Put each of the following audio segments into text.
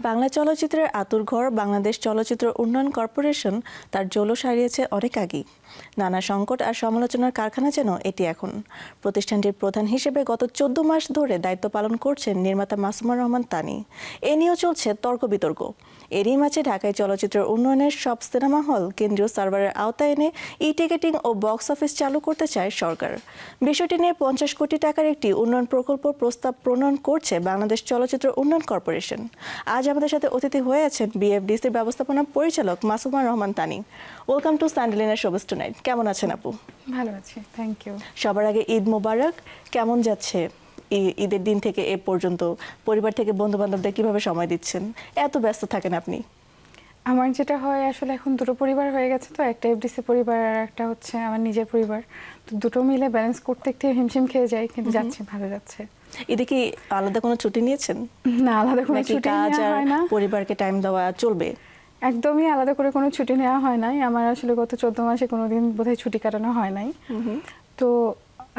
বাংলা চলচ্চিত্রের আঁতুড়ঘর বাংলাদেশ চলচ্চিত্র উন্নয়ন কর্পোরেশন তার জৌলস হারিয়েছে অনেক আগেই। নানা সংকট আর সমালোচনার কারখানা যেন এটি এখন। প্রতিষ্ঠানটির প্রধান হিসেবে গত 14 মাস ধরে দায়িত্ব পালন করছেন নির্মাতা মাসুমা রহমান তানি। এ নিয়েও চলছে তর্ক বিতর্ক। এরই মাঝে ঢাকায় চলচ্চিত্র উন্নয়নের সব সিনেমা হল কেন্দ্রীয় সার্ভারের আওতায় এনে ই-টিকেটিং ও বক্স অফিস চালু করতে চায় সরকার। বিষয়টি নিয়ে 50 কোটি টাকার একটি উন্নয়ন প্রকল্প প্রস্তাব প্রণয়ন করছে বাংলাদেশ চলচ্চিত্র উন্নয়ন কর্পোরেশন। আজ আমাদের সাথে অতিথি হয়ে আছেন বিএফডিসির ব্যবস্থাপনা পরিচালক Masuma Rahman Tani. Welcome to Sandelina showbiz tonight. কেমন আছেন আপু? ভালো আছি, থ্যাংক ইউ। সবার আগে ঈদ মোবারক। কেমন যাচ্ছে ঈদের দিন থেকে এ পর্যন্ত? পরিবার থেকে বন্ধু বান্ধবদের কিভাবে সময় দিচ্ছেন? এত ব্যস্ত থাকেন আপনি? আমার যেটা হয় আসলে এখন দুটো পরিবার হয়ে গেছে, তো একটা এফডিসি পরিবার আর একটা হচ্ছে আমার নিজের পরিবার। তো দুটো মিলে ব্যালেন্স করতে একটু হিমশিম খেয়ে যাই, কিন্তু যাচ্ছে, ভালো যাচ্ছে। ঈদে কি আলাদা কোনো ছুটি নিয়েছেন? না, আলাদা কোনো ছুটি কাজ নেওয়া আর হয় না, পরিবারকে টাইম দেওয়া চলবে? একদমই আলাদা করে কোনো ছুটি নেওয়া হয় নাই। আমার আসলে গত 14 মাসে কোনোদিন বোধহয় ছুটি কাটানো হয় নাই। তো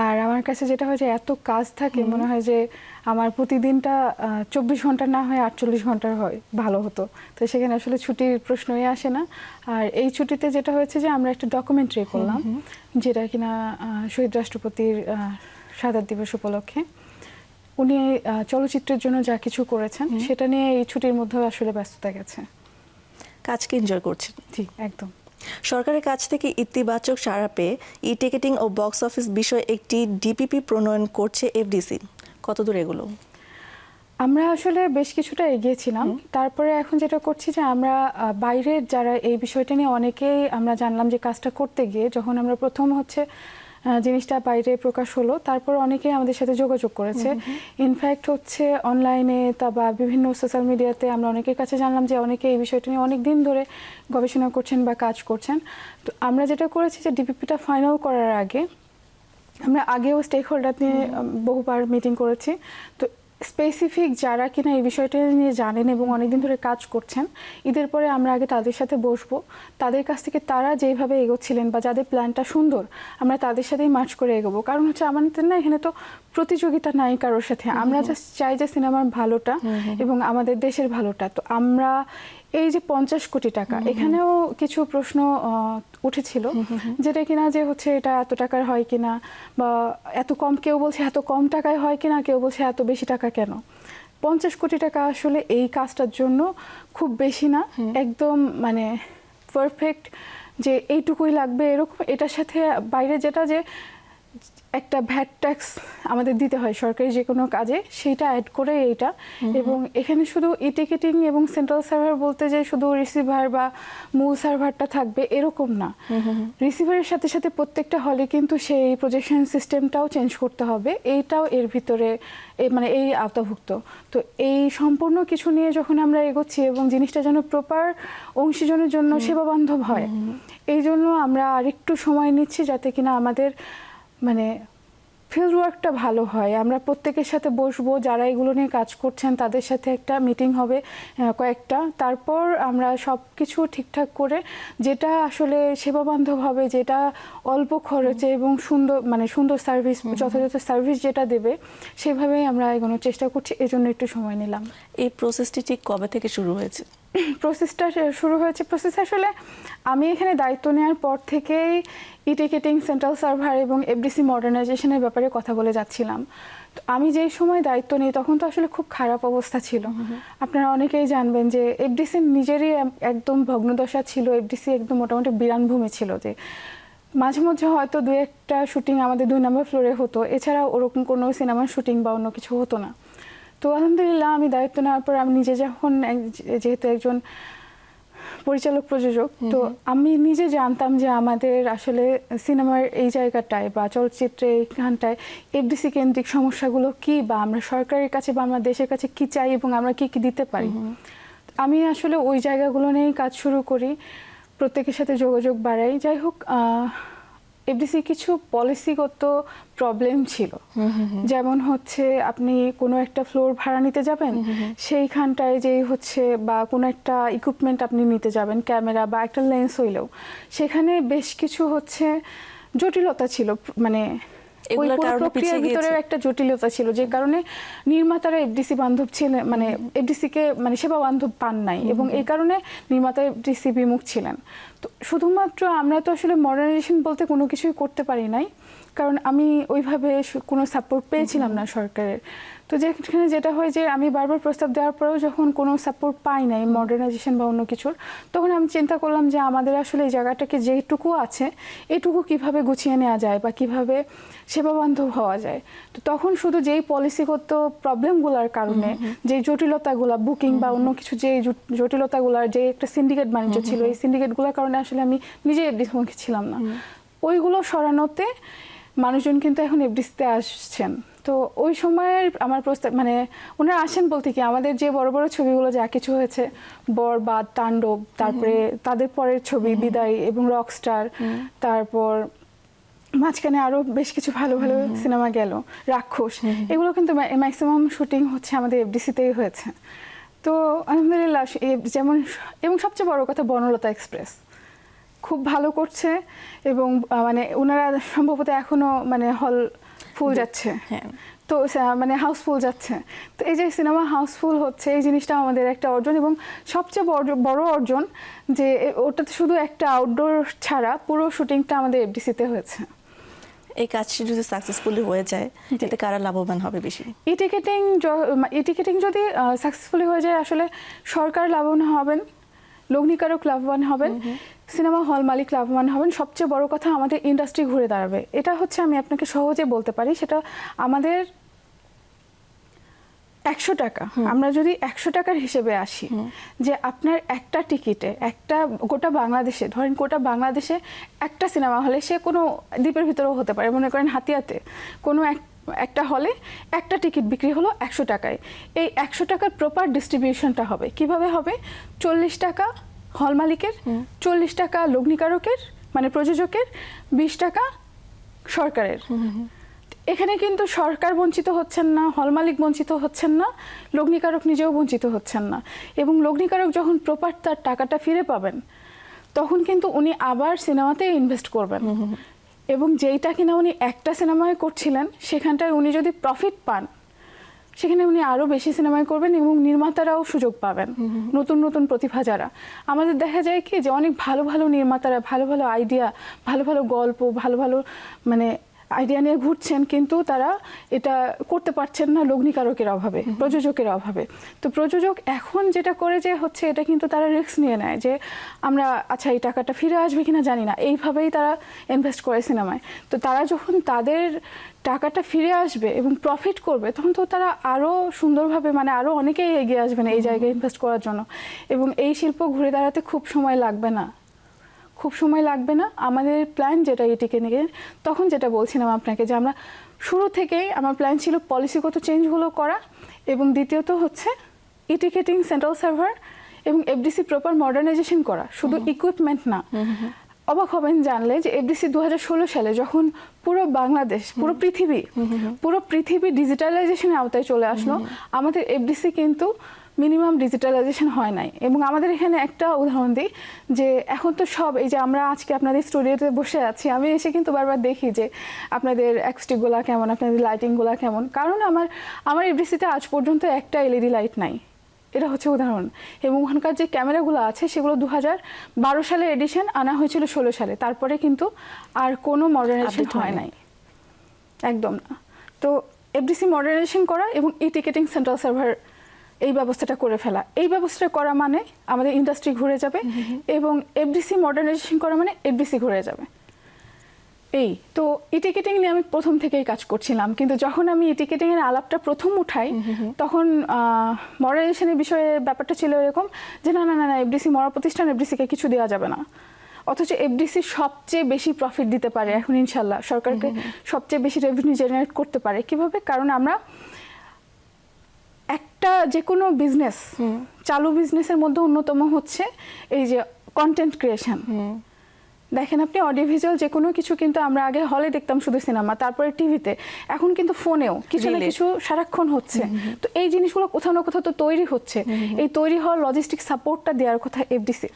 আর আমার কাছে যেটা হয় যে এত কাজ থাকে, মনে হয় যে আমার প্রতিদিনটা 24 ঘন্টা না হয় 48 ঘন্টার হয় ভালো হতো। তো সেখানে আসলে ছুটির প্রশ্নই আসে না। আর এই ছুটিতে যেটা হয়েছে যে আমরা একটা ডকুমেন্টারি করলাম, যেটা কিনা শহীদ রাষ্ট্রপতির শাহাদাত দিবস উপলক্ষে উনি চলচ্চিত্রের জন্য যা কিছু করেছেন সেটা নিয়ে এই ছুটির মধ্যেও আসলে ব্যস্ততা গেছে। কাজকে এনজয় করছেন? জি, একদম। সরকারের কাছ থেকে ইতিবাচক সাড়া পেয়ে ই-টিকেটিং ও বক্স অফিস বিষয়ে একটি ডিপিপি প্রণয়ন করছে এফডিসি। কতদূর এগুলো? আমরা আসলে বেশ কিছুটা এগিয়েছিলাম। তারপরে এখন যেটা করছি যে আমরা বাইরের যারা এই বিষয়টা নিয়ে অনেকেই আমরা জানলাম যে কাজটা করতে গিয়ে যখন আমরা প্রথম হচ্ছে জিনিসটা বাইরে প্রকাশ হলো, তারপর অনেকেই আমাদের সাথে যোগাযোগ করেছে। ইনফ্যাক্ট হচ্ছে অনলাইনে বা বিভিন্ন সোশ্যাল মিডিয়াতে আমরা অনেকের কাছে জানলাম যে অনেকে এই বিষয়টা নিয়ে অনেক দিন ধরে গবেষণা করছেন বা কাজ করছেন। তো আমরা যেটা করেছি যে ডিপিপিটা ফাইনাল করার আগে আমরা আগেও স্টেক হোল্ডার নিয়ে বহুবার মিটিং করেছি। তো স্পেসিফিক যারা কিনা এই বিষয়টা নিয়ে জানেন এবং অনেকদিন ধরে কাজ করছেন, ঈদের পরে আমরা আগে তাদের সাথে বসবো, তাদের কাছ থেকে তারা যেভাবে এগোচ্ছিলেন বা যাদের প্ল্যানটা সুন্দর আমরা তাদের সাথেই মার্চ করে এগোবো। কারণ হচ্ছে আমাদের না এখানে তো প্রতিযোগিতা নাই কারোর সাথে, আমরা জাস্ট চাই যে সিনেমার ভালোটা এবং আমাদের দেশের ভালোটা। তো আমরা এই যে 50 কোটি টাকা, এখানেও কিছু প্রশ্ন উঠেছিল যেটা কিনা যে হচ্ছে এটা এত টাকার হয় কিনা, বা এত কম, কেউ বলছে এত কম টাকায় হয় কিনা, কেউ বলছে এত বেশি টাকা কেন। 50 কোটি টাকা আসলে এই কাজটার জন্য খুব বেশি না, একদম মানে পারফেক্ট যে এইটুকুই লাগবে এরকম। এটার সাথে বাইরে যেটা যে একটা ভ্যাট ট্যাক্স আমাদের দিতে হয় সরকারি যে কোনো কাজে, সেইটা অ্যাড করে এইটা। এবং এখানে শুধু ই-টিকেটিং এবং সেন্ট্রাল সার্ভার বলতে যে শুধু রিসিভার বা মূল সার্ভারটা থাকবে এরকম না, রিসিভারের সাথে সাথে প্রত্যেকটা হলে কিন্তু সেই প্রজেকশন সিস্টেমটাও চেঞ্জ করতে হবে, এইটাও এর ভিতরে মানে এই আওতাভুক্ত। তো এই সম্পূর্ণ কিছু নিয়ে যখন আমরা এগোচ্ছি এবং জিনিসটা যেন প্রপার অংশীজনের জন্য সেবাবান্ধব হয়, এই জন্য আমরা আরেকটু সময় নিচ্ছি যাতে কিনা আমাদের মানে ফিল্ড ওয়ার্কটা ভালো হয়। আমরা প্রত্যেকের সাথে বসবো, যারা এগুলো নিয়ে কাজ করছেন তাদের সাথে একটা মিটিং হবে কয়েকটা, তারপর আমরা সব কিছু ঠিকঠাক করে যেটা আসলে সেবাবান্ধব হবে, যেটা অল্প খরচে এবং সুন্দর মানে সুন্দর সার্ভিস, যথাযথ সার্ভিস যেটা দেবে, সেভাবেই আমরা এগোনোর চেষ্টা করছি। এজন্য একটু সময় নিলাম। এই প্রসেসটি ঠিক কবে থেকে শুরু হয়েছে? প্রসেস আসলে আমি এখানে দায়িত্ব নেওয়ার পর থেকেই ই-টিকেটিং, সেন্ট্রাল সার্ভার এবং এফডিসি মডার্নাইজেশনের ব্যাপারে কথা বলে যাচ্ছিলাম। তো আমি যেই সময় দায়িত্ব নিই তখন তো আসলে খুব খারাপ অবস্থা ছিল। আপনারা অনেকেই জানবেন যে এফডিসি নিজেরই একদম ভগ্নদশা ছিল, এফডিসি একদম মোটামুটি বিরানভূমি ছিল, যে মাঝে মধ্যে হয়তো দু একটা শুটিং আমাদের 2 নম্বর ফ্লোরে হতো, এছাড়া ওরকম কোনো সিনেমার শুটিং বা অন্য কিছু হতো না। তো আলহামদুলিল্লাহ আমি দায়িত্ব নেওয়ার পর আমি নিজে যখন যেহেতু একজন পরিচালক প্রযোজক, তো আমি নিজে জানতাম যে আমাদের আসলে সিনেমার এই জায়গাটায় বা চলচ্চিত্রের এইখানটায় এফডিসি কেন্দ্রিক সমস্যাগুলো কি, বা আমরা সরকারের কাছে বা আমরা দেশের কাছে কি চাই এবং আমরা কি কি দিতে পারি। আমি আসলে ওই জায়গাগুলো নিয়েই কাজ শুরু করি, প্রত্যেকের সাথে যোগাযোগ বাড়াই। যাই হোক, এফডিসি কিছু পলিসিগত প্রবলেম ছিল, যেমন হচ্ছে আপনি কোনো একটা ফ্লোর ভাড়া নিতে যাবেন, সেইখানটায় যেই হচ্ছে বা কোনো একটা ইকুইপমেন্ট আপনি নিতে যাবেন, ক্যামেরা বা একটা লেন্স হইলেও, সেখানে বেশ কিছু হচ্ছে জটিলতা ছিল, মানে ওই এগুলোর পুরো কারণে প্রক্রিয়ার পিছিয়ে ভিতরে গিয়েছে। একটা জটিলতা ছিল, যে কারণে নির্মাতারা এফডিসি বান্ধব ছিলেন, মানে এফডিসিকে মানে সেবা বান্ধব পান নাই, এবং এই কারণে নির্মাতা এফডিসি বিমুখ ছিলেন। তো শুধুমাত্র আমরা তো আসলে মডার্নাইজেশন বলতে কোনো কিছুই করতে পারি নাই, কারণ আমি ওইভাবে কোনো সাপোর্ট পেয়েছিলাম না সরকারের। তো যেখানে যেটা হয় যে আমি বারবার প্রস্তাব দেওয়ার পরেও যখন কোনো সাপোর্ট পাই নাই মডার্নাইজেশন বা অন্য কিছুর, তখন আমি চিন্তা করলাম যে আমাদের আসলে এই জায়গাটাকে যেটুকু আছে এটুকু কিভাবে গুছিয়ে নেওয়া যায় বা কিভাবে সেবাবান্ধব হওয়া যায়। তো তখন শুধু যেই পলিসিগত প্রবলেমগুলোর কারণে, যে জটিলতাগুলো বুকিং বা অন্য কিছু, যে জটিলতাগুলোর যে একটা সিন্ডিকেট বাণিজ্য ছিল, এই সিন্ডিকেটগুলোর কারণে আসলে আমি নিজে এফডিসিমুখী ছিলাম না। ওইগুলো সরানোতে মানুষজন কিন্তু এখন এফডিসিতে আসছেন। তো ওই সময়ের আমার প্রস্তাব, মানে ওনারা আসেন বলতে কি, আমাদের যে বড় বড় ছবিগুলো যা কিছু হয়েছে, বরবাদ, তাণ্ডব, তারপরে তাদের পরের ছবি বিদায় এবং রকস্টার, তারপর মাঝখানে আরো বেশ কিছু ভালো ভালো সিনেমা গেল, রাক্ষস, এগুলো কিন্তু ম্যাক্সিমাম শুটিং হচ্ছে আমাদের এফডিসিতেই হয়েছে। তো আলহামদুলিল্লাহ, যেমন, এবং সবচেয়ে বড় কথা বনলতা এক্সপ্রেস খুব ভালো করছে, এবং মানে ওনারা সম্ভবত এখনো মানে হল ফুল যাচ্ছে, তো মানে হাউসফুল যাচ্ছে। তো এই যে সিনেমা হাউসফুল হচ্ছে, এই জিনিসটা আমাদের একটা অর্জন, এবং সবচেয়ে বড় অর্জন যে ওটাতে শুধু একটা আউটডোর ছাড়া পুরো শুটিংটা আমাদের এফডিসিতে হয়েছে। এই কাজটি যদি সাকসেসফুলি হয়ে যায়, এতে কারা লাভবান হবে বেশি? ই টিকেটিং যদি সাকসেসফুলি হয়ে যায়, আসলে সরকার লাভবান হবেন, লগ্নিকারক লাভবান হবেন, সিনেমা হল মালিক লাভবান হবেন, সবচেয়ে বড় কথা আমাদের ইন্ডাস্ট্রি ঘুরে দাঁড়াবে। এটা হচ্ছে আমি আপনাকে সহজে বলতে পারি, সেটা আমাদের 100 টাকা, আমরা যদি 100 টাকার হিসেবে আসি, যে আপনার একটা টিকিটে, একটা গোটা বাংলাদেশে, ধরেন গোটা বাংলাদেশে একটা সিনেমা হলে, সে কোনো দ্বীপের ভিতরেও হতে পারে, মনে করেন হাতিয়াতে কোনো একটা হলে একটা টিকিট বিক্রি হলো 100 টাকায়। এই 100 টাকার প্রপার ডিস্ট্রিবিউশনটা হবে কিভাবে হবে? 40 টাকা হল মালিকের, 40 টাকা লগ্নিকারকের মানে প্রযোজকের, 20 টাকা সরকারের। এখানে কিন্তু সরকার বঞ্চিত হচ্ছেন না, হল মালিক বঞ্চিত হচ্ছেন না, লগ্নিকারক নিজেও বঞ্চিত হচ্ছেন না। এবং লগ্নিকারক যখন প্রপার তার টাকাটা ফিরে পাবেন, তখন কিন্তু উনি আবার সিনেমাতে ইনভেস্ট করবেন, এবং যেইটা কিনা উনি একটা সিনেমায় করছিলেন, সেখানটায় উনি যদি প্রফিট পান, সেখানে উনি আরও বেশি সিনেমায় করবেন, এবং নির্মাতারাও সুযোগ পাবেন, নতুন নতুন প্রতিভা যারা। আমাদের দেখা যায় কি, যে অনেক ভালো ভালো নির্মাতারা ভালো ভালো আইডিয়া, ভালো ভালো গল্প, ভালো ভালো মানে আইডিয়া নিয়ে ঘুরছেন, কিন্তু তারা এটা করতে পারছেন না লগ্নিকারকের অভাবে, প্রযোজকের অভাবে। তো প্রযোজক এখন যেটা করে যে হচ্ছে, এটা কিন্তু তারা রিস্ক নিয়ে নেয়, যে আমরা আচ্ছা এই টাকাটা ফিরে আসবে কিনা জানি না, এইভাবেই তারা ইনভেস্ট করে সিনেমায়। তো তারা যখন তাদের টাকাটা ফিরে আসবে এবং প্রফিট করবে, তখন তো তারা আরও সুন্দরভাবে, মানে আরও অনেকেই এগিয়ে আসবেন এই জায়গায় ইনভেস্ট করার জন্য, এবং এই শিল্প ঘুরে দাঁড়াতে খুব সময় লাগবে না, খুব সময় লাগবে না। আমাদের প্ল্যান যেটা এটিকে নিয়ে, তখন যেটা বলছিলাম আপনাকে, যে আমরা শুরু থেকেই আমার প্ল্যান ছিল পলিসিগত চেঞ্জগুলো করা, এবং দ্বিতীয়ত হচ্ছে ই টিকেটিং সেন্ট্রাল সার্ভার এবং এফডিসি প্রপার মডার্নাইজেশন করা, শুধু ইকুইপমেন্ট না। অবাক হবেন জানলে যে এফডিসি 2016 সালে যখন পুরো বাংলাদেশ, পুরো পৃথিবী ডিজিটালাইজেশনের আওতায় চলে আসলো, আমাদের এফডিসি কিন্তু মিনিমাম ডিজিটালাইজেশন হয় নাই। এবং আমাদের এখানে একটা উদাহরণ দিই, যে এখন তো সব, এই যে আমরা আজকে আপনাদের স্টুডিওতে বসে আছি, আমি এসে কিন্তু বারবার দেখি যে আপনাদের অ্যাকস্টিকগুলো কেমন, আপনাদের লাইটিংগুলো কেমন, কারণ আমার এফডিসিতে আজ পর্যন্ত একটা এলইডি লাইট নাই। এটা হচ্ছে উদাহরণ। এবং ওখানকার যে ক্যামেরাগুলো আছে, সেগুলো 2012 সালে এডিশন আনা হয়েছিল 16 সালে, তারপরে কিন্তু আর কোনো মডার্নাইজেশন হয় নাই, একদম না। তো এফডিসি মডার্নাইজেশন করা এবং ই টিকেটিং সেন্ট্রাল সার্ভার, এই ব্যবস্থাটা করে ফেলা, এই ব্যবস্থাটা করা মানে আমাদের ইন্ডাস্ট্রি ঘুরে যাবে, এবং এফডিসি মডার্নাইজেশন করা মানে এফডিসি ঘুরে যাবে। এই তো ই টিকেটিং নিয়ে আমি প্রথম থেকেই কাজ করছিলাম, কিন্তু যখন আমি ই টিকেটিংয়ের আলাপটা প্রথম উঠাই, তখন মডার্নাইজেশনের বিষয়ে ব্যাপারটা ছিল এরকম যে না না না, এফডিসি মরা প্রতিষ্ঠান, এফডিসিকে কিছু দেওয়া যাবে না। অথচ এফডিসি সবচেয়ে বেশি প্রফিট দিতে পারে এখন, ইনশাল্লাহ সরকারকে সবচেয়ে বেশি রেভিনিউ জেনারেট করতে পারে। কিভাবে? কারণ আমরা একটা যে কোনো বিজনেস, চালু বিজনেসের মধ্যে অন্যতম হচ্ছে এই যে কন্টেন্ট ক্রিয়েশন। দেখেন আপনি, অডিও ভিজুয়াল যে কোনো কিছু কিন্তু আমরা আগে হলে দেখতাম শুধু সিনেমা, তারপরে টিভিতে, এখন কিন্তু ফোনেও কিছু না কিছু সারাক্ষণ হচ্ছে। তো এই জিনিসগুলো কোথাও না কোথাও তো তৈরি হচ্ছে, এই তৈরি হওয়ার লজিস্টিক সাপোর্টটা দেওয়ার কথা এফডিসি।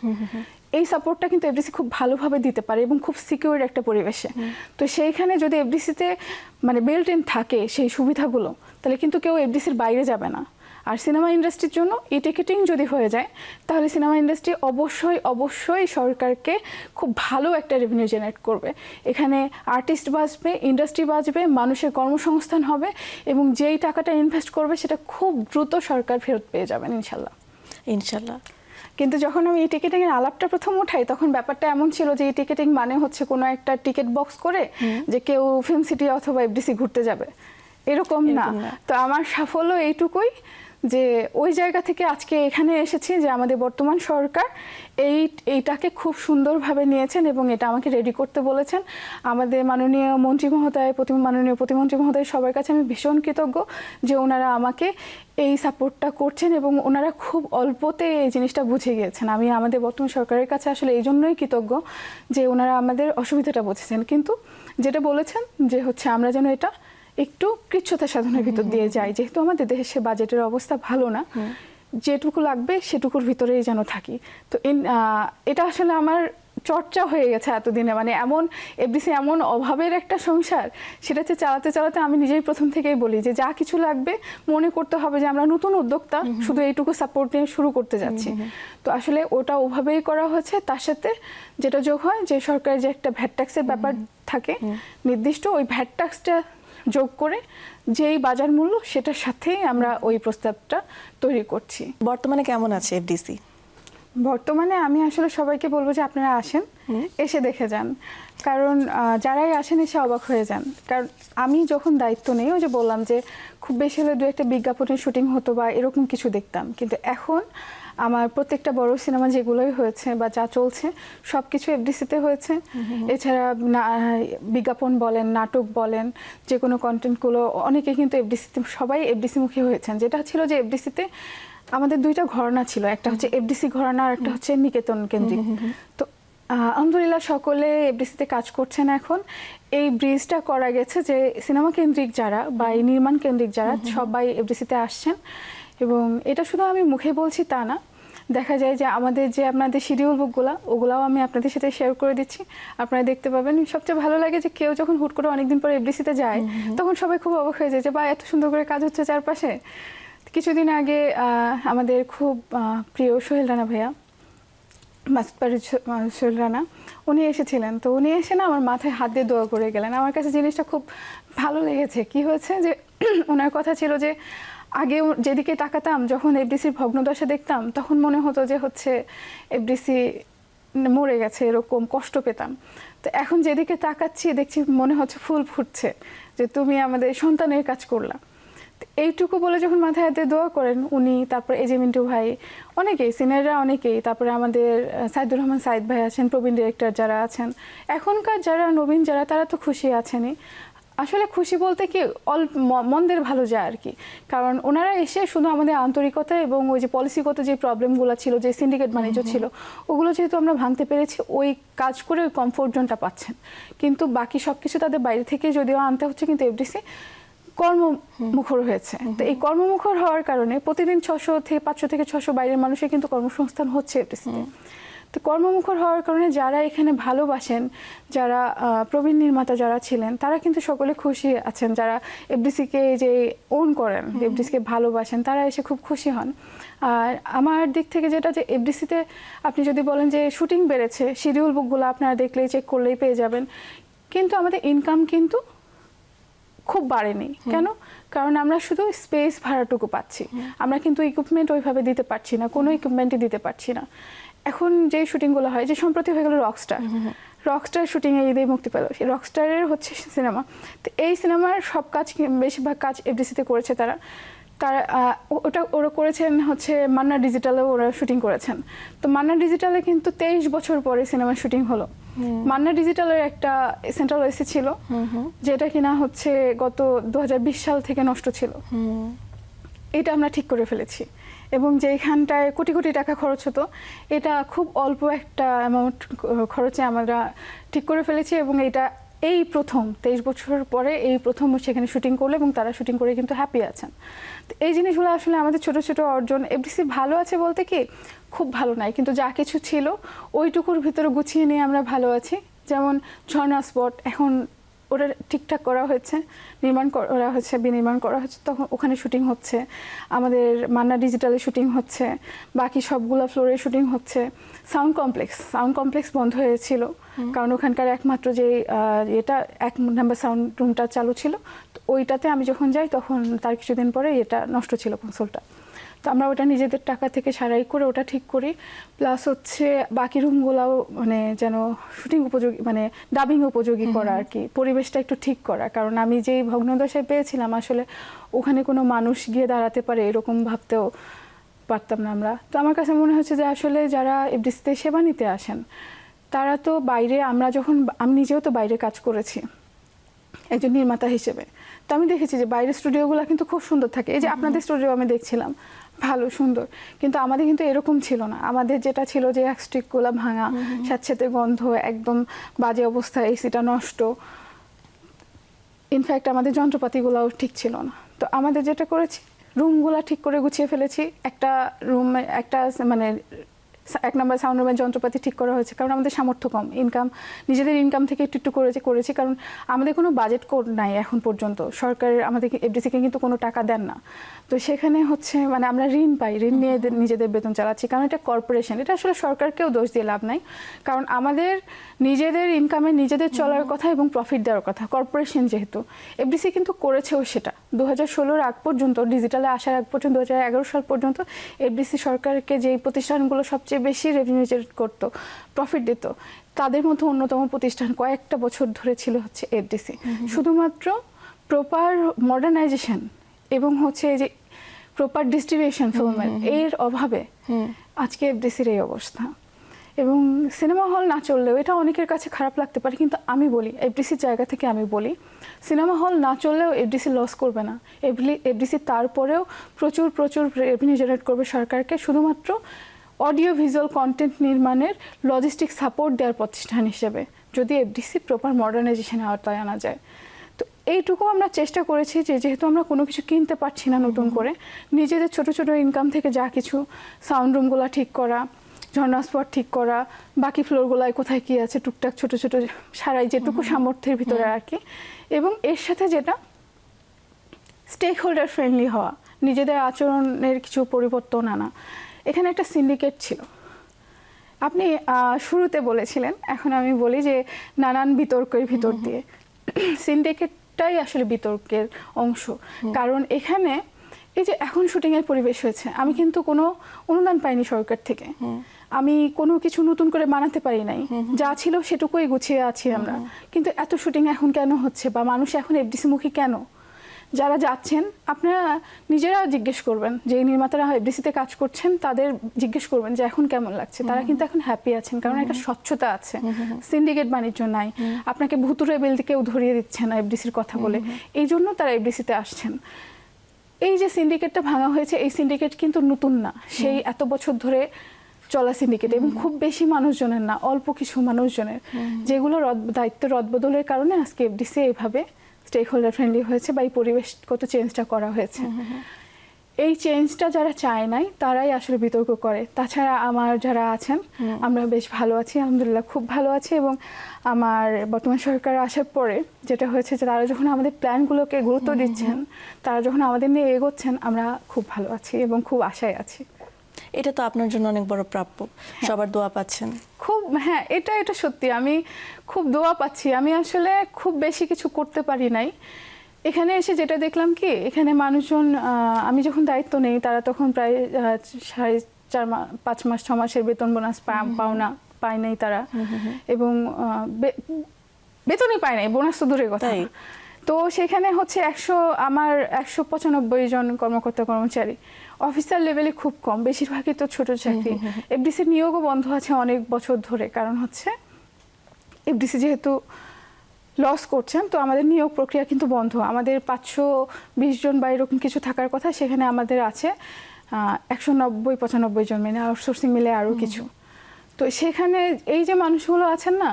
এই সাপোর্টটা কিন্তু এফডিসি খুব ভালোভাবে দিতে পারে এবং খুব সিকিউর একটা পরিবেশে। তো সেইখানে যদি এফডিসিতে মানে বিল্ট ইন থাকে সেই সুবিধাগুলো, তাহলে কিন্তু কেউ এফডিসির বাইরে যাবে না। আর সিনেমা ইন্ডাস্ট্রির জন্য ই টিকিটিং যদি হয়ে যায়, তাহলে সিনেমা ইন্ডাস্ট্রি অবশ্যই সরকারকে খুব ভালো একটা রেভিনিউ জেনারেট করবে। এখানে আর্টিস্ট বাঁচবে, ইন্ডাস্ট্রি বাঁচবে, মানুষের কর্মসংস্থান হবে এবং যেই টাকাটা ইনভেস্ট করবে সেটা খুব দ্রুত সরকার ফেরত পেয়ে যাবেন ইনশাল্লাহ। ইনশাল্লাহ। কিন্তু যখন আমি এই টিকিটিংয়ের আলাপটা প্রথম উঠাই, তখন ব্যাপারটা এমন ছিল যে এই টিকিটিং মানে হচ্ছে কোনো একটা টিকিট বক্স করে যে কেউ ফিল্ম সিটি অথবা এফডিসি ঘুরতে যাবে, এরকম না। তো আমার সাফল্য এইটুকুই যে ওই জায়গা থেকে আজকে এখানে এসেছি যে আমাদের বর্তমান সরকার এইটাকে খুব সুন্দরভাবে নিয়েছেন এবং এটা আমাকে রেডি করতে বলেছেন। আমাদের মাননীয় মন্ত্রী মহোদয়, মাননীয় প্রতিমন্ত্রী মহোদয়, সবার কাছে আমি ভীষণ কৃতজ্ঞ যে ওনারা আমাকে এই সাপোর্টটা করছেন এবং ওনারা খুব অল্পতে এই জিনিসটা বুঝে গিয়েছেন। আমি আমাদের বর্তমান সরকারের কাছে আসলে এই জন্যই কৃতজ্ঞ যে ওনারা আমাদের অসুবিধাটা বুঝেছেন, কিন্তু যেটা বলেছেন যে হচ্ছে আমরা যেন এটা একটু কৃচ্ছতা সাধনের ভিতর দিয়ে যাই, যেহেতু আমাদের দেশে বাজেটের অবস্থা ভালো না, যেটুকু লাগবে সেটুকুর ভিতরেই যেন থাকি। তো এটা আসলে আমার চর্চা হয়ে গেছে এতদিনে, মানে এমন এফডিসি এমন অভাবের একটা সংসার, সেটাতে চালাতে চালাতে আমি নিজেই প্রথম থেকেই বলি যে যা কিছু লাগবে মনে করতে হবে যে আমরা নতুন উদ্যোক্তা, শুধু এইটুকু সাপোর্ট নিয়ে শুরু করতে যাচ্ছি। তো আসলে ওটা ওভাবেই করা হয়েছে। তার সাথে যেটা যোগ হয় যে সরকারের যে একটা ভ্যাট ট্যাক্সের ব্যাপার থাকে নির্দিষ্ট, ওই ভ্যাট ট্যাক্সটা যোগ করে যেই বাজার মূল্য সেটার সাথেই আমরা ওই প্রস্তাবটা তৈরি করছি। বর্তমানে কেমন আছে এফডিসি? বর্তমানে আমি আসলে সবাইকে বলবো যে আপনারা আসেন, এসে দেখে যান, কারণ যারাই আসেন এসে অবাক হয়ে যান। কারণ আমি যখন দায়িত্ব নেই, ওই যে বললাম যে খুব বেশি হলে দু একটা বিজ্ঞাপনের শুটিং হতো বা এরকম কিছু দেখতাম, কিন্তু এখন আমার প্রত্যেকটা বড় সিনেমা যেগুলোই হয়েছে বা যা চলছে সব কিছু এফডিসিতে হয়েছে। এছাড়া বিজ্ঞাপন বলেন, নাটক বলেন, যে কোনো কন্টেন্টগুলো অনেকে কিন্তু এফডিসিতে, সবাই এফডিসি মুখী হয়েছেন। যেটা ছিল যে এফডিসিতে আমাদের দুইটা ঘরানা ছিল, একটা হচ্ছে এফডিসি ঘরানা আর একটা হচ্ছে নিকেতন কেন্দ্রিক। তো আলহামদুলিল্লাহ সকলে এফডিসিতে কাজ করছেন। এখন এই ব্রিজটা করা গেছে যে সিনেমা কেন্দ্রিক যারা বা এই নির্মাণ কেন্দ্রিক যারা সবাই এফডিসিতে আসছেন। এবং এটা শুধু আমি মুখে বলছি তা না, দেখা যায় যে আমাদের যে আপনাদের শিডিউল ওগুলাও আমি আপনাদের সাথে শেয়ার করে দিচ্ছি, আপনারা দেখতে পাবেন। সবচেয়ে ভালো লাগে যে কেউ যখন হুট করে অনেকদিন পরে এফডিসিতে যায়, তখন সবাই খুব অবাক হয়ে যায় যে বা এত সুন্দর করে কাজ হচ্ছে চারপাশে। কিছুদিন আগে আমাদের খুব প্রিয় সোহেল রানা ভাইয়া, সোহেল রানা, উনি এসেছিলেন। তো উনি এসে না আমার মাথায় হাত দিয়ে দোয়া করে গেলেন। আমার কাছে জিনিসটা খুব ভালো লেগেছে। কি হয়েছে যে ওনার কথা ছিল যে আগে যেদিকে তাকাতাম, যখন এফডিসির ভগ্নদশা দেখতাম, তখন মনে হতো যে হচ্ছে এফডিসি মরে গেছে, এরকম কষ্ট পেতাম। তো এখন যেদিকে তাকাচ্ছি দেখছি মনে হচ্ছে ফুল ফুটছে, যে তুমি আমাদের সন্তানের কাজ করলা। এইটুকু বলে যখন মাথায় হাতে দোয়া করেন উনি, তারপর এই যে মিন্টু ভাই, অনেকেই সিনিয়ররা, অনেকেই, তারপরে আমাদের সাইদুর রহমান সাইদ ভাই আছেন, প্রবীণ ডিরেক্টর যারা আছেন, এখনকার যারা নবীন যারা, তারা তো খুশি আছেনই। আসলে খুশি বলতে কি অল্প মন্দের ভালো যায় আর কি, কারণ ওনারা এসে শুধু আমাদের আন্তরিকতা এবং ওই যে পলিসিগত যে প্রবলেমগুলো ছিল, যে সিন্ডিকেট বাণিজ্য ছিল, ওগুলো যেহেতু আমরা ভাঙতে পেরেছি, ওই কাজ করে ওই কমফোর্ট জোনটা পাচ্ছেন। কিন্তু বাকি সব কিছু তাদের বাইরে থেকে যদিও আনতে হচ্ছে, কিন্তু এফডিসি কর্মমুখর হয়েছে। তো এই কর্মমুখর হওয়ার কারণে প্রতিদিন 500 থেকে 600 বাইরের মানুষের কিন্তু কর্মসংস্থান হচ্ছে এফডিসিতে। তো কর্মমুখর হওয়ার কারণে যারা এখানে ভালোবাসেন, যারা প্রবীণ নির্মাতা যারা ছিলেন, তারা কিন্তু সকলে খুশি আছেন। যারা এফডিসিকে যে ওন করেন, এফডিসিকে ভালোবাসেন, তারা এসে খুব খুশি হন। আর আমার দিক থেকে যেটা, যে এফডিসিতে আপনি যদি বলেন যে শুটিং বেড়েছে, শিডিউল বুকগুলো আপনারা দেখলেই চেক করলেই পেয়ে যাবেন, কিন্তু আমাদের ইনকাম কিন্তু খুব বাড়েনি। কেন? কারণ আমরা শুধু স্পেস ভাড়াটুকু পাচ্ছি, আমরা কিন্তু ইকুইপমেন্ট ওইভাবে দিতে পারছি না, কোনো ইকুইপমেন্টই দিতে পারছি না। এখন যে শুটিংগুলো হয়, যে সম্প্রতি হয়ে গেল রকস্টার শুটিংয়ে ঈদে মুক্তি পেল, সেই রকস্টারের হচ্ছে সিনেমা। তো এই সিনেমার সব কাজ, বেশিরভাগ কাজ এফডিসিতে করেছে তারা। ওরা করেছেন হচ্ছে মান্না ডিজিটালেও ওরা শুটিং করেছেন। তো মান্না ডিজিটালে কিন্তু 23 বছর পরে সিনেমার শুটিং হলো। মান্না ডিজিটালের একটা সেন্ট্রাল এসি ছিল, যেটা কিনা হচ্ছে গত 2020 সাল থেকে নষ্ট ছিল। এটা আমরা ঠিক করে ফেলেছি, এবং যেখানটায় কোটি কোটি টাকা খরচ হতো, এটা খুব অল্প একটা অ্যামাউন্ট খরচে আমরা ঠিক করে ফেলেছি। এবং এটা এই প্রথম 23 বছর পরে এই প্রথম সেখানে শুটিং করলো এবং তারা শুটিং করে কিন্তু হ্যাপি আছেন। তো এই জিনিসগুলো আসলে আমাদের ছোট ছোট অর্জন। এফডিসি ভালো আছে বলতে কি খুব ভালো নাই, কিন্তু যা কিছু ছিল ওইটুকুর ভিতরে গুছিয়ে নিয়ে আমরা ভালো আছি। যেমন ঝর্ণা স্পট এখন ওটা ঠিকঠাক করা হয়েছে, নির্মাণ করা হচ্ছে, বিনির্মাণ করা হচ্ছে, তখন ওখানে শুটিং হচ্ছে। আমাদের মান্না ডিজিটালে শুটিং হচ্ছে, বাকি সবগুলো ফ্লোরে শুটিং হচ্ছে। সাউন্ড কমপ্লেক্স বন্ধ হয়েছিল কারণ ওখানকার একমাত্র যে এটা 1 নম্বর সাউন্ড রুমটা চালু ছিল, তো ওইটাতে আমি যখন যাই তখন তার কিছুদিন পরে এটা নষ্ট ছিল কনসোলটা। তো আমরা ওটা নিজেদের টাকা থেকে সারাই করে ওটা ঠিক করি, প্লাস হচ্ছে বাকি রুমগুলোও মানে যেন শুটিং উপযোগী মানে ডাবিং উপযোগী করা আর কি, পরিবেশটা একটু ঠিক করা। কারণ আমি যেই ভগ্নদশায় পেয়েছিলাম আসলে ওখানে কোনো মানুষ গিয়ে দাঁড়াতে পারে এরকম ভাবতেও পারতাম না আমরা। তো আমার কাছে মনে হচ্ছে যে আসলে যারা এফডিসিতে সেবা নিতে আসেন তারা তো বাইরে, আমি নিজেও তো বাইরে কাজ করেছি একজন নির্মাতা হিসেবে, তো আমি দেখেছি যে বাইরের স্টুডিওগুলো কিন্তু খুব সুন্দর থাকে। এই যে আপনাদের স্টুডিও আমি দেখছিলাম ভালো সুন্দর, কিন্তু আমাদের কিন্তু এরকম ছিল না। আমাদের যেটা ছিল যে স্টিকগুলো ভাঙা, স্যাঁতস্যাঁতে গন্ধ, একদম বাজে অবস্থা, এসিটা নষ্ট, ইনফ্যাক্ট আমাদের যন্ত্রপাতিগুলোও ঠিক ছিল না। তো আমাদের যেটা করেছি রুমগুলো ঠিক করে গুছিয়ে ফেলেছি। একটা রুমে একটা মানে 1 নম্বর সাউন্ড রুমের যন্ত্রপাতি ঠিক করা হয়েছে, কারণ আমাদের সামর্থ্য কম, নিজেদের ইনকাম থেকে একটু করেছি কারণ আমাদের কোনো বাজেট কোড নাই এখন পর্যন্ত। সরকার আমাদের এফডিসিকে কিন্তু কোনো টাকা দেন না, তো সেখানে হচ্ছে মানে আমরা ঋণ নিয়ে নিজেদের বেতন চালাচ্ছি। কারণ এটা কর্পোরেশন, এটা আসলে সরকারকেও দোষ দিয়ে লাভ নাই, কারণ আমাদের নিজেদের ইনকামে নিজেদের চলার কথা এবং প্রফিট দেওয়ার কথা। কর্পোরেশন যেহেতু, এফডিসি কিন্তু করেছেও সেটা 2016 আগ পর্যন্ত, ডিজিটালে আসার আগ পর্যন্ত 2011 সাল পর্যন্ত এফডিসি সরকারকে যেই প্রতিষ্ঠানগুলো সবচেয়ে বেশি রেভিনিউ জেনারেট করতো, প্রফিট দিত, তাদের মধ্যে অন্যতম প্রতিষ্ঠান কয়েকটা বছর ধরে ছিল হচ্ছে এফডিসি। শুধুমাত্র প্রপার মডার্নাইজেশন এবং হচ্ছে এই যে প্রপার ডিস্ট্রিবিউশন ফিল্মের এর অভাবে আজকে এফডিসির এই অবস্থা। এবং সিনেমা হল না চললেও, এটা অনেকের কাছে খারাপ লাগতে পারে, কিন্তু আমি বলি এফডিসির জায়গা থেকে আমি বলি সিনেমা হল না চললেও এফডিসি লস করবে না। এফডিসি তারপরেও প্রচুর রেভিনিউ জেনারেট করবে সরকারকে, শুধুমাত্র অডিও ভিজুয়াল কন্টেন্ট নির্মাণের লজিস্টিক সাপোর্ট দেওয়ার প্রতিষ্ঠান হিসেবে, যদি এফডিসি প্রপার মডার্নাইজেশনের আওতায় আনা যায়। তো এইটুকু আমরা চেষ্টা করেছি যে যেহেতু আমরা কোনো কিছু কিনতে পারছি না নতুন করে, নিজেদের ছোট ইনকাম থেকে যা কিছু, সাউন্ড রুমগুলো ঠিক করা, ঝর্ণা স্পট ঠিক করা, বাকি ফ্লোরগুলোয় কোথায় কী আছে টুকটাক ছোট সারাই যেটুকু সামর্থ্যের ভিতরে আর কি। এবং এর সাথে যেটা স্টেক হোল্ডার ফ্রেন্ডলি হওয়া, নিজেদের আচরণের কিছু পরিবর্তন আনা। এখানে একটা সিন্ডিকেট ছিল, আপনি শুরুতে বলেছিলেন, এখন আমি বলি যে নানান বিতর্কের ভিতর দিয়ে সিন্ডিকেটটাই আসলে বিতর্কের অংশ। কারণ এখানে এই যে এখন শুটিংয়ের পরিবেশ হয়েছে, আমি কিন্তু কোনো অনুদান পাইনি সরকার থেকে, আমি কোনো কিছু নতুন করে বানাতে পারি নাই, যা ছিল সেটুকুই গুছিয়ে আছি আমরা। কিন্তু এত শুটিং এখন কেন হচ্ছে, বা মানুষ এখন এফডিসি মুখী কেন? যারা যাচ্ছেন আপনারা নিজেরা জিজ্ঞেস করবেন, যে নির্মাতারা এফডিসিতে কাজ করছেন তাদের জিজ্ঞেস করবেন যে এখন কেমন লাগছে। তারা কিন্তু এখন হ্যাপি আছেন, কারণ একটা স্বচ্ছতা আছে, সিন্ডিকেট বাণিজ্য নাই, আপনাকে ভুতুরে বেল কেউ ধরিয়ে দিচ্ছে না এফডিসির কথা বলে, এই জন্য তারা এফডিসিতে আসছেন। এই যে সিন্ডিকেটটা ভাঙা হয়েছে, এই সিন্ডিকেট কিন্তু নতুন না, সেই এত বছর ধরে চলা সিন্ডিকেট, এবং খুব বেশি মানুষজনের না, অল্প কিছু মানুষজনের, যেগুলো দায়িত্ব রদবদলের কারণে আজকে এফডিসি এইভাবে স্টেক হোল্ডার ফ্রেন্ডলি হয়েছে, বা এই পরিবেশগত চেঞ্জটা করা হয়েছে। এই চেঞ্জটা যারা চায় নাই তারাই আসলে বিতর্ক করে। তাছাড়া আমার যারা আছেন, আমরা বেশ ভালো আছি, আলহামদুলিল্লাহ খুব ভালো আছি। এবং আমার বর্তমান সরকার আসার পরে যেটা হয়েছে যে তারা যখন আমাদের প্ল্যানগুলোকে গুরুত্ব দিচ্ছেন, তারা যখন আমাদের নিয়ে এগোচ্ছেন, আমরা খুব ভালো আছি এবং খুব আশায় আছি। এটা তো আপনার জন্য অনেক বড় প্রাপ্য, সবার দোয়া পাচ্ছেন খুব। হ্যাঁ, এটা সত্যি, আমি খুব দোয়া পাচ্ছি। আমি আসলে খুব বেশি কিছু করতে পারি নাই। এখানে এসে যেটা দেখলাম কি, এখানে মানুষজন, আমি যখন দায়িত্ব নেই তারা তখন প্রায় 5 মাস 6 মাসের বেতন বোনাস পায় নাই তারা, এবং বেতনই পায় নাই, বোনাস তো দূরের কথা। তো সেখানে হচ্ছে আমার 195 জন কর্মকর্তা কর্মচারী, অফিসার লেভেলে খুব কম, বেশিরভাগই তো ছোট চাকরি। এফডিসির নিয়োগও বন্ধ আছে অনেক বছর ধরে, কারণ হচ্ছে এফডিসি যেহেতু লস করছেন, তো আমাদের নিয়োগ প্রক্রিয়া কিন্তু বন্ধ। আমাদের 520 জন বা এরকম কিছু থাকার কথা, সেখানে আমাদের আছে 190-95 জন, মানে আউটসোর্সিং মিলে আরও কিছু। তো সেখানে এই যে মানুষগুলো আছেন না,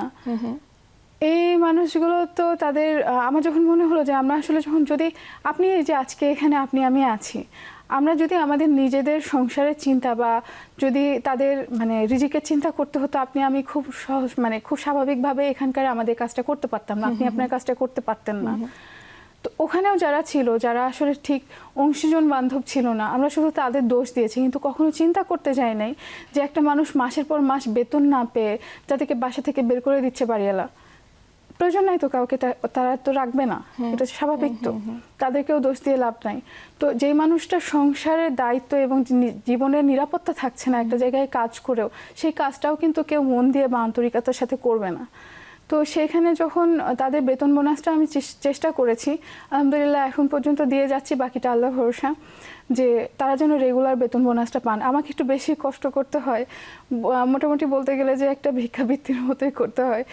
এই মানুষগুলো তো তাদের আমার যখন মনে হলো যে আমরা আসলে যখন যদি আপনি এই যে আজকে এখানে আপনি আমি আছি, আমরা যদি আমাদের নিজেদের সংসারের চিন্তা বা যদি তাদের মানে রিজিকের চিন্তা করতে হতো, আপনি আমি খুব সহজ মানে খুব স্বাভাবিকভাবে এখানকার আমাদের কাজটা করতে পারতাম না, আপনি আপনার কাজটা করতে পারতেন না। তো ওখানেও যারা ছিল, যারা আসলে ঠিক অংশীজন বান্ধব ছিল না, আমরা শুধু তাদের দোষ দিয়েছি, কিন্তু কখনো চিন্তা করতে যাই নাই যে একটা মানুষ মাসের পর মাস বেতন না পেয়ে যাদেরকে বাসা থেকে বের করে দিচ্ছে বাড়িওয়ালা, প্রয়োজন নাই তো কাউকে, তারা তো রাখবে না, এটা স্বাভাবিক। তো তাদেরকেও দোষ দিয়ে লাভ নাই। তো যেই মানুষটা সংসারের দায়িত্ব এবং জীবনের নিরাপত্তা থাকছে না একটা জায়গায় কাজ করেও, সেই কাজটাও কিন্তু কেউ মন দিয়ে বা আন্তরিকতার সাথে করবে না। তো সেখানে যখন তাদের বেতন বোনাসটা আমি চেষ্টা করেছি, আলহামদুলিল্লাহ এখন পর্যন্ত দিয়ে যাচ্ছি, বাকিটা আল্লাহ ভরসা, যে তারা যেন রেগুলার বেতন বোনাসটা পান। আমাকে একটু বেশি কষ্ট করতে হয়, মোটামুটি বলতে গেলে যে একটা ভিক্ষাবৃত্তির মতোই করতে হয়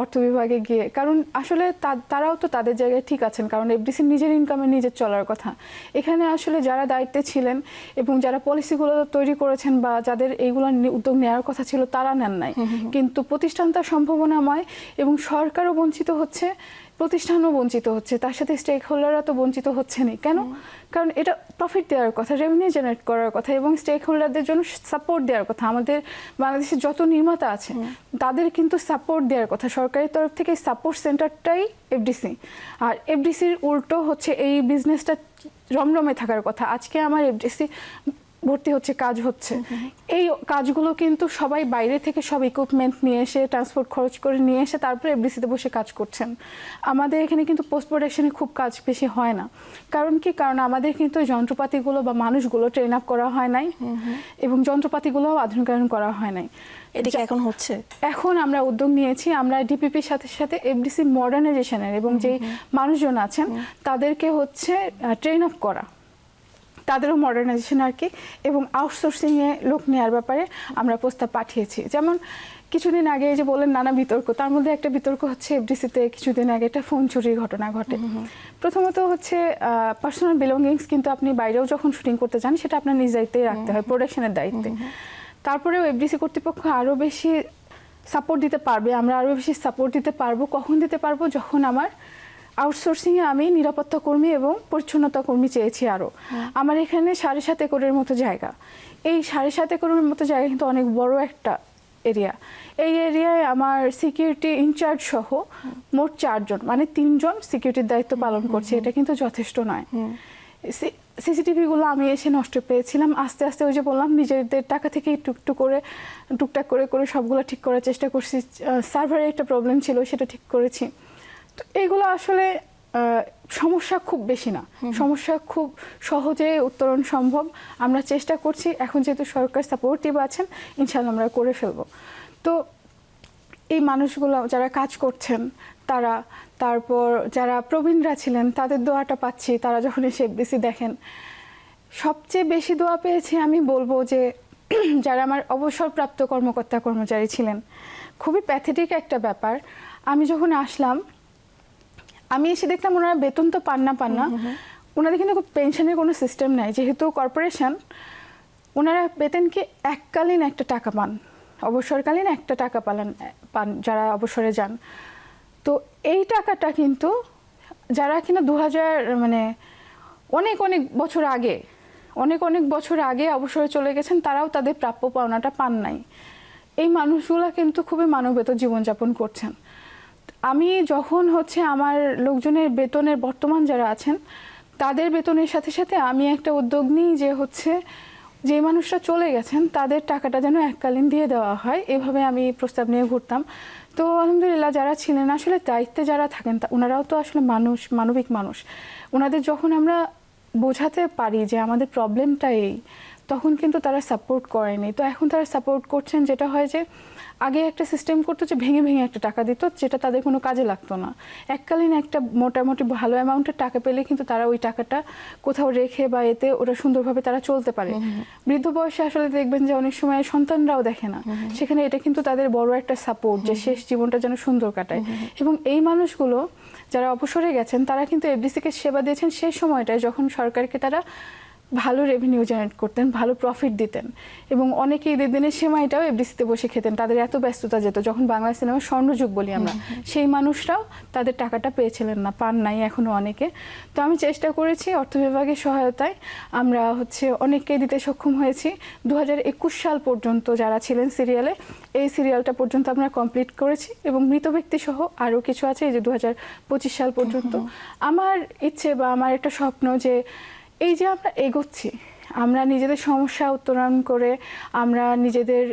অর্থ বিভাগে গিয়ে, কারণ আসলে তারাও তো তাদের জায়গায় ঠিক আছেন, কারণ এফডিসির নিজের ইনকামে নিজের চলার কথা। এখানে আসলে যারা দায়িত্বে ছিলেন এবং যারা পলিসিগুলো তৈরি করেছেন বা যাদের এইগুলো উদ্যোগ নেওয়ার কথা ছিল, তারা নেন নাই। কিন্তু প্রতিষ্ঠানটা সম্ভাবনাময় এবং সরকারও বঞ্চিত হচ্ছে, প্রতিষ্ঠানও বঞ্চিত হচ্ছে, তার সাথে স্টেক হোল্ডাররা তো বঞ্চিত হচ্ছেনই। কেন? কারণ এটা প্রফিট দেওয়ার কথা, রেভিনিউ জেনারেট করার কথা এবং স্টেক হোল্ডারদের জন্য সাপোর্ট দেওয়ার কথা। আমাদের বাংলাদেশের যত নির্মাতা আছে তাদের কিন্তু সাপোর্ট দেওয়ার কথা, সরকারের তরফ থেকে সাপোর্ট সেন্টারটাই এফডিসি। আর এফডিসির উল্টো হচ্ছে এই বিজনেসটা রমরমে থাকার কথা। আজকে আমার এফডিসি ভর্তি হচ্ছে, কাজ হচ্ছে, এই কাজগুলো কিন্তু সবাই বাইরে থেকে সব ইকুইপমেন্ট নিয়ে এসে, ট্রান্সপোর্ট খরচ করে নিয়ে এসে তারপরে এফডিসিতে বসে কাজ করছেন। আমাদের এখানে কিন্তু পোস্ট প্রোডাকশনে খুব কাজ বেশি হয় না। কারণ কি? কারণ আমাদের কিন্তু যন্ত্রপাতিগুলো বা মানুষগুলো ট্রেন আপ করা হয় নাই এবং যন্ত্রপাতিগুলোও আধুনিকায়ন করা হয় নাই। এদিকে এখন হচ্ছে, এখন আমরা উদ্যোগ নিয়েছি, আমরা ডিপিপির সাথে সাথে এফডিসি মডার্নাইজেশনের এবং যে মানুষজন আছেন তাদেরকে হচ্ছে ট্রেন আপ করা, তাদেরও মডার্নাইজেশন আর কি, এবং আউটসোর্সিংয়ে লোক নেওয়ার ব্যাপারে আমরা প্রস্তাব পাঠিয়েছি। যেমন কিছুদিন আগে যে বললেন নানা বিতর্ক, তার মধ্যে একটা বিতর্ক হচ্ছে এফডিসিতে কিছুদিন আগে একটা ফোন চুরির ঘটনা ঘটে। প্রথমত হচ্ছে পার্সোনাল বিলঙ্গিংস কিন্তু আপনি বাইরেও যখন শুটিং করতে যান সেটা আপনার নিজ দায়িত্বেই রাখতে হয়, প্রোডাকশনের দায়িত্বে। তারপরেও এফডিসি কর্তৃপক্ষ আরও বেশি সাপোর্ট দিতে পারবে, আমরা আরও বেশি সাপোর্ট দিতে পারবো। কখন দিতে পারবো? যখন আমার আউটসোর্সিংয়ে আমি নিরাপত্তা কর্মী এবং পরিচ্ছন্নতা কর্মী চেয়েছি আরও। আমার এখানে 7.5 একরের মতো জায়গা, এই 7.5 একরের মতো জায়গা কিন্তু অনেক বড় একটা এরিয়া। এই এরিয়ায় আমার সিকিউরিটি ইনচার্জ সহ মোট 4 জন, মানে 3 জন সিকিউরিটির দায়িত্ব পালন করছে। এটা কিন্তু যথেষ্ট নয়। সিসিটিভিগুলো আমি এসে নষ্ট পেয়েছিলাম, আস্তে আস্তে ওই যে বললাম নিজেদের টাকা থেকে টুকটাক করে সবগুলো ঠিক করার চেষ্টা করছি। সার্ভারে একটা প্রবলেম ছিল, সেটা ঠিক করেছি। তো এইগুলো আসলে সমস্যা খুব বেশি না, সমস্যা খুব সহজে উত্তরণ সম্ভব। আমরা চেষ্টা করছি, এখন যেহেতু সরকার সাপোর্টিভ আছেন, ইনশাআল্লাহ আমরা করে ফেলবো। তো এই মানুষগুলো যারা কাজ করছেন তারা, তারপর যারা প্রবীণরা ছিলেন তাদের দোয়াটা পাচ্ছি, তারা যখন এসে এফডিসি দেখেন। সবচেয়ে বেশি দোয়া পেয়েছি আমি বলবো যে যারা আমার অবসরপ্রাপ্ত কর্মকর্তা কর্মচারী ছিলেন। খুবই প্যাথেটিক একটা ব্যাপার, আমি যখন আসলাম আমি এসে দেখলাম ওনারা বেতন তো পান না, ওনাদের কিন্তু পেনশনের কোনো সিস্টেম নাই। যেহেতু কর্পোরেশন, ওনারা বেতন কি এককালীন একটা টাকা পান, অবসরকালীন একটা টাকা পান যারা অবসরে যান। তো এই টাকাটা কিন্তু যারা কিনা 2000 মানে অনেক বছর আগে অবসরে চলে গেছেন, তারাও তাদের প্রাপ্য পাওনাটা পান নাই। এই মানুষগুলো কিন্তু খুবই মানবেতর জীবনযাপন করছেন। আমি যখন হচ্ছে আমার লোকজনের বেতনের বর্তমান যারা আছেন তাদের বেতনের সাথে সাথে আমি একটা উদ্যোগ নিই যে হচ্ছে যে মানুষরা চলে গেছেন তাদের টাকাটা যেন এককালীন দিয়ে দেওয়া হয়, এভাবে আমি প্রস্তাব নিয়ে ঘুরতাম। তো আলহামদুলিল্লাহ যারা ছিলেন আসলে দায়িত্বে যারা থাকেন ওনারাও তো আসলে মানবিক মানুষ। ওনাদের যখন আমরা বোঝাতে পারি যে আমাদের প্রবলেমটা এই, তখন কিন্তু তারা সাপোর্ট করেনি। তো এখন তারা সাপোর্ট করছেন, যেটা হয় যে আগে একটা সিস্টেম করতো যে ভেঙে একটা টাকা দিত, যেটা তাদের কোনো কাজে লাগতো না। এককালীন একটা মোটামুটি ভালো অ্যামাউন্টের টাকা পেলে কিন্তু তারা ওই টাকাটা কোথাও রেখে বা এতে ওরা সুন্দরভাবে তারা চলতে পারে। বৃদ্ধ বয়সে আসলে দেখবেন যে অনেক সময় সন্তানরাও দেখে না, সেখানে এটা কিন্তু তাদের বড় একটা সাপোর্ট যে শেষ জীবনটা যেন সুন্দর কাটায়। এবং এই মানুষগুলো যারা অবসরে গেছেন তারা কিন্তু এফডিসিকে সেবা দিয়েছেন সেই সময়টায় যখন সরকারকে তারা ভালো রেভিনিউ জেনারেট করতেন, ভালো প্রফিট দিতেন এবং অনেকে ঈদের দিনের সেমাইটাও এফডিসিতে বসে খেতেন। তাদের এত ব্যস্ততা যেত, যখন বাংলা সিনেমার স্বর্ণযুগ বলি আমরা, সেই মানুষরাও তাদের টাকাটা পেয়েছিলেন না, পান নাই এখনো অনেকে। তো আমি চেষ্টা করেছি অর্থ বিভাগের সহায়তায়, আমরা অনেককে দিতে সক্ষম হয়েছি। 2021 সাল পর্যন্ত যারা ছিলেন সিরিয়ালে, এই সিরিয়ালটা পর্যন্ত আমরা কমপ্লিট করেছি এবং মৃত ব্যক্তি সহ আরও কিছু আছে এই যে 2025 সাল পর্যন্ত। আমার ইচ্ছে বা আমার একটা স্বপ্ন যে এই যে আমরা এগোচ্ছি, আমরা নিজেদের সমস্যা উত্তরণ করে আমরা নিজেদের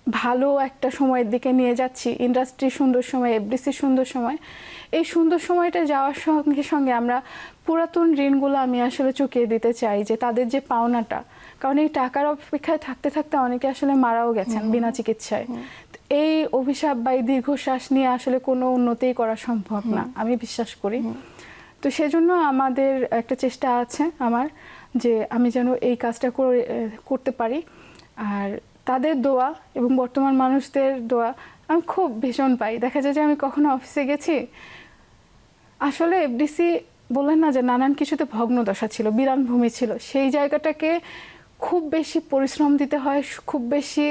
ভালো একটা সময়ের দিকে নিয়ে যাচ্ছি, ইন্ডাস্ট্রির সুন্দর সময়, এফডিসির সুন্দর সময়। এই সুন্দর সময়টা যাওয়ার সঙ্গে সঙ্গে আমরা পুরাতন ঋণগুলো আমি আসলে চুকিয়ে দিতে চাই, যে তাদের যে পাওনাটা, কারণ এই টাকার অপেক্ষায় থাকতে থাকতে অনেকে আসলে মারাও গেছেন বিনা চিকিৎসায়। এই অভিশাপ বা এই দীর্ঘশ্বাস নিয়ে আসলে কোনো উন্নতিই করা সম্ভব না, আমি বিশ্বাস করি। তো সেজন্য আমাদের একটা চেষ্টা আছে আমার, যে আমি যেন এই কাজটা করতে পারি। আর তাদের দোয়া এবং বর্তমান মানুষদের দোয়া আমি খুব ভীষণ পাই। দেখা যায় যে আমি কখনো অফিসে গেছি, আসলে এফডিসি বললেন না যে নানান কিছুতে ভগ্নদশা ছিল, বিরান ভূমি ছিল, সেই জায়গাটাকে খুব বেশি পরিশ্রম দিতে হয়, খুব বেশি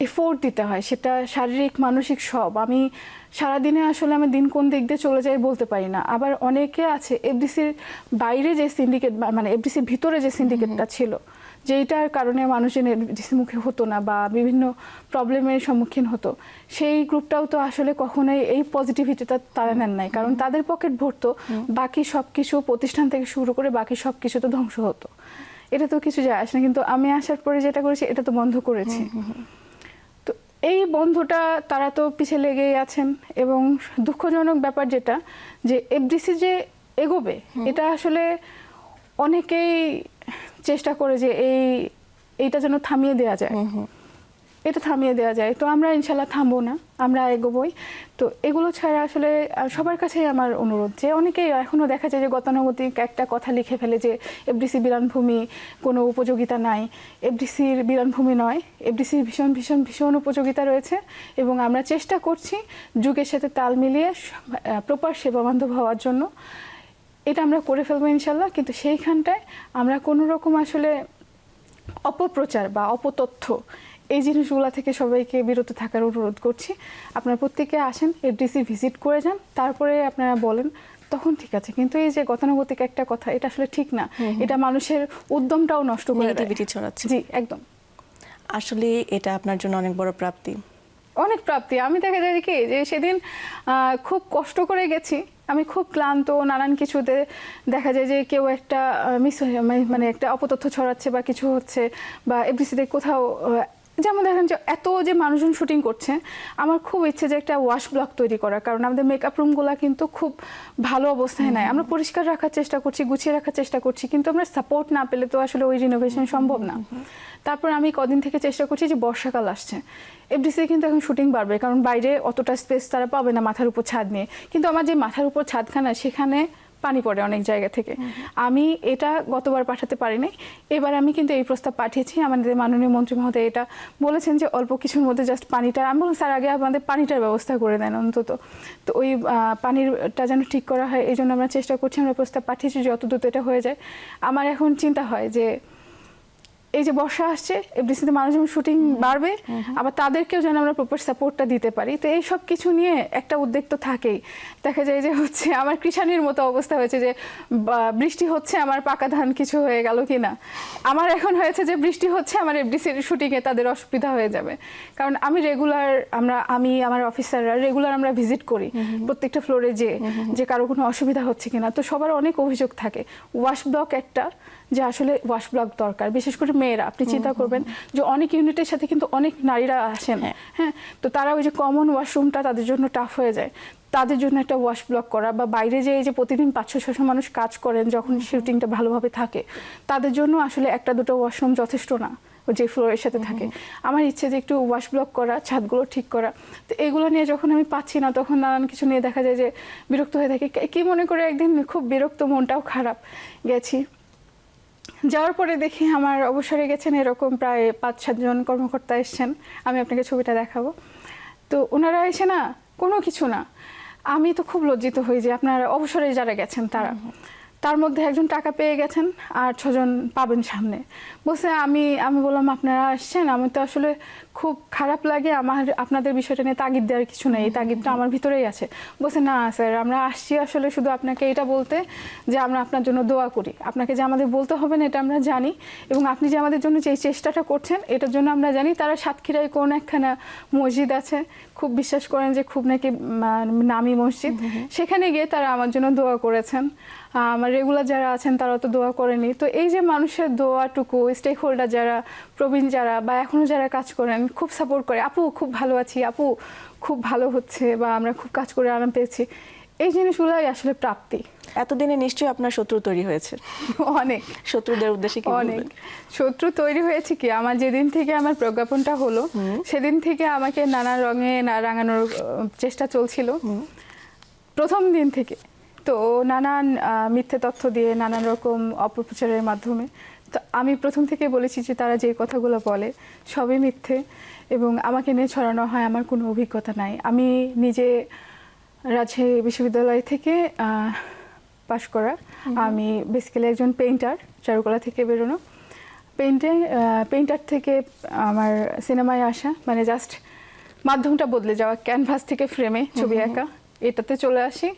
এফোর্ট দিতে হয়, সেটা শারীরিক মানসিক সব। আমি সারাদিনে আসলে আমি দিন কোন দিক দিয়ে চলে যাই বলতে পারি না। আবার অনেকে আছে এফডিসির বাইরে যে সিন্ডিকেট, মানে এফডিসির ভিতরে যে সিন্ডিকেটটা ছিল, যেইটার কারণে মানুষজন এফডিসি মুখে হতো না বা বিভিন্ন প্রবলেমের সম্মুখীন হতো, সেই গ্রুপটাও তো আসলে কখনোই এই পজিটিভিটিটা তারা নেন নাই, কারণ তাদের পকেট ভরতো, বাকি সব কিছু প্রতিষ্ঠান থেকে শুরু করে বাকি সব কিছু তো ধ্বংস হতো। এটা তো কিছু যায় আসে না, কিন্তু আমি আসার পরে যেটা করেছি এটা তো বন্ধ করেছি। তো এই বন্ধটা তারা তো পিছিয়ে লেগেই আছেন। এবং দুঃখজনক ব্যাপার যেটা, যে এফডিসি যে এগোবে, এটা আসলে অনেকেই চেষ্টা করে যে এইটা যেন থামিয়ে দেওয়া যায়, এটা থামিয়ে দেওয়া যায়। তো আমরা ইনশাল্লাহ থামবো না, আমরা এগোবই। তো এগুলো ছাড়া আসলে সবার কাছেই আমার অনুরোধ, যে অনেকেই এখনও দেখা যায় যে গতানুগতিক একটা কথা লিখে ফেলে যে এফডিসি বিরানভূমি, কোনো উপযোগিতা নাই। এফডিসির বিরানভূমি নয়, এফডিসির ভীষণ ভীষণ ভীষণ উপযোগিতা রয়েছে এবং আমরা চেষ্টা করছি যুগের সাথে তাল মিলিয়ে প্রপার সেবা বান্ধব হওয়ার জন্য। এটা আমরা করে ফেলবো ইনশাল্লাহ। কিন্তু সেইখানটায় আমরা কোনো রকম আসলে অপপ্রচার বা অপতথ্য, এই জিনিসগুলো থেকে সবাইকে বিরত থাকার অনুরোধ করছি। আপনারা প্রত্যেকে আসেন, এফডিসি ভিজিট করে যান, তারপরে আপনারা বলেন, তখন ঠিক আছে। কিন্তু এই যে গতানুগতিক একটা কথা, এটা আসলে ঠিক না, এটা মানুষের উদ্যমটাও নষ্ট করে নেগেটিভিটি ছড়াচ্ছে। জি একদম। আসলে এটা আপনার জন্য অনেক বড় প্রাপ্তি, অনেক প্রাপ্তি। আমি দেখা যায় কি যে সেদিন খুব কষ্ট করে গেছি, আমি খুব ক্লান্ত, নানান কিছুতে দেখা যায় যে কেউ একটা মানে একটা অপতথ্য ছড়াচ্ছে বা কিছু হচ্ছে, বা এফডিসিতে কোথাও যেমন দেখেন যে এত যে মানুষজন শুটিং করছে, আমার খুব ইচ্ছে যে একটা ওয়াশ ব্লক তৈরি করা, কারণ আমাদের মেকআপ রুমগুলো কিন্তু খুব ভালো অবস্থায় নাই। আমরা পরিষ্কার রাখার চেষ্টা করছি, গুছিয়ে রাখার চেষ্টা করছি, কিন্তু আমরা সাপোর্ট না পেলে তো আসলে ওই রিনোভেশন সম্ভব না। তারপর আমি কদিন থেকে চেষ্টা করছি, যে বর্ষাকাল আসছে, এফডিসি কিন্তু এখন শুটিং বাড়বে, কারণ বাইরে অতটা স্পেস তারা পাবে না মাথার উপর ছাদ নিয়ে। কিন্তু আমার যে মাথার উপর ছাদখানা, সেখানে পানি পড়ে অনেক জায়গা থেকে। আমি এটা গতবার পাঠাতে পারিনি, এবার আমি কিন্তু এই প্রস্তাব পাঠিয়েছি। আমাদের মাননীয় মন্ত্রী মহোদয় এটা বলেছেন যে অল্প কিছুর মধ্যে জাস্ট পানিটা, আমি বললাম স্যার আগে আমাদের পানিটার ব্যবস্থা করে দেন অন্তত। তো ওই পানিরটা যেন ঠিক করা হয়, এই জন্য আমরা চেষ্টা করছি, আমরা প্রস্তাব পাঠিয়েছি যত দ্রুত এটা হয়ে যায়। আমার এখন চিন্তা হয় যে এই যে বর্ষা আসছে, এফডিসিতে মানুষ যখন শুটিং বাড়বে, আবার তাদেরকেও যেন আমরা প্রপার সাপোর্টটা দিতে পারি। তো এই সব কিছু নিয়ে একটা উদ্বেগ তো থাকেই। দেখা যায় যে আমার কৃষানির মতো অবস্থা হয়েছে, যে বৃষ্টি হচ্ছে, আমার পাকা ধান কিছু হয়ে গেল কিনা। আমার এখন হয়েছে যে বৃষ্টি হচ্ছে, আমার এফডিসির শুটিংয়ে তাদের অসুবিধা হয়ে যাবে, কারণ আমি রেগুলার, আমি আমার অফিসাররা রেগুলার আমরা ভিজিট করি প্রত্যেকটা ফ্লোরে, যে কারো কোনো অসুবিধা হচ্ছে কিনা। তো সবার অনেক অভিযোগ থাকে, ওয়াশ ব্লক একটা, যে আসলে ওয়াশ ব্লক দরকার, বিশেষ করে মেয়েরা। আপনি চিন্তা করবেন যে অনেক ইউনিটের সাথে কিন্তু অনেক নারীরা আসেন, হ্যাঁ, তো তারা ওই যে কমন ওয়াশরুমটা তাদের জন্য টাফ হয়ে যায়, তাদের জন্য একটা ওয়াশ ব্লক করা, বা বাইরে যে এই যে প্রতিদিন 500-600 মানুষ কাজ করেন যখন শুটিংটা ভালোভাবে থাকে, তাদের জন্য আসলে একটা দুটো ওয়াশরুম যথেষ্ট না যে ফ্লোরের সাথে থাকে। আমার ইচ্ছে যে একটু ওয়াশ ব্লক করা, ছাদগুলো ঠিক করা। তো এগুলো নিয়ে যখন আমি পাচ্ছি না, তখন নানান কিছু নিয়ে দেখা যায় যে বিরক্ত হয়ে থাকে। কি মনে করে একদিন খুব বিরক্ত, মনটাও খারাপ, গেছি, যাওয়ার পরে দেখি আমার অবসরে গেছেন এরকম প্রায় 5-7 জন কর্মকর্তা এসছেন, আমি আপনাকে ছবিটা দেখাবো। তো ওনারা এসে না কোনো কিছু না, আমি তো খুব লজ্জিত হই যে আপনার অবসরে যারা গেছেন তার মধ্যে একজন টাকা পেয়ে গেছেন আর 6 জন পাবেন সামনে। বলছে আমি বললাম আপনারা আসছেন, আমি তো আসলে খুব খারাপ লাগে, আমার আপনাদের বিষয়টা নিয়ে তাগিদ দেওয়ার কিছু নেই, এই তাগিদটা আমার ভিতরেই আছে। বলছে না স্যার, আমরা আসছি আসলে শুধু আপনাকে এটা বলতে যে আমরা আপনার জন্য দোয়া করি, আপনাকে যে আমাদের বলতে হবে না এটা আমরা জানি, এবং আপনি যে আমাদের জন্য যে চেষ্টাটা করছেন এটার জন্য আমরা জানি। তারা সাতক্ষীরায় কোন একখানা মসজিদ আছে, খুব বিশ্বাস করেন যে খুব নাকি নামি মসজিদ, সেখানে গিয়ে তারা আমার জন্য দোয়া করেছেন। আমার রেগুলার যারা আছেন তারা তো দোয়া করেনি। তো এই যে মানুষের দোয়াটুকু, স্টেক হোল্ডার যারা, প্রবীণ যারা বা এখনও যারা কাজ করেন, খুব সাপোর্ট করে, আপু খুব ভালো আছি, আপু খুব ভালো হচ্ছে, বা আমরা খুব কাজ করে আরাম পেয়েছি, এই জিনিসগুলোই আসলে প্রাপ্তি। এতদিনে নিশ্চয়ই আপনার শত্রু তৈরি হয়েছে। অনেক শত্রুদের উদ্দেশ্যে কি অনেক বলবেন? শত্রু তৈরি হয়েছে কি, আমার যেদিন থেকে আমার প্রজ্ঞাপনটা হলো সেদিন থেকে আমাকে নানা রঙে রাঙানোর চেষ্টা চলছিল প্রথম দিন থেকে। তো নানান মিথ্যে তথ্য দিয়ে, নানান রকম অপপ্রচারের মাধ্যমে। তো আমি প্রথম থেকে বলেছি যে তারা যে কথাগুলো বলে সবই মিথ্যে, এবং আমাকে নিয়ে ছড়ানো হয়, আমার কোনো অভিজ্ঞতা নাই। আমি নিজে রাজশাহী বিশ্ববিদ্যালয় থেকে পাশ করা, আমি বেসিক্যালি একজন পেইন্টার, চারুকলা থেকে বেরোনো। পেইন্টার থেকে আমার সিনেমায় আসা, মানে জাস্ট মাধ্যমটা বদলে যাওয়া, ক্যানভাস থেকে ফ্রেমে ছবি আঁকা, এটাতে চলে আসি।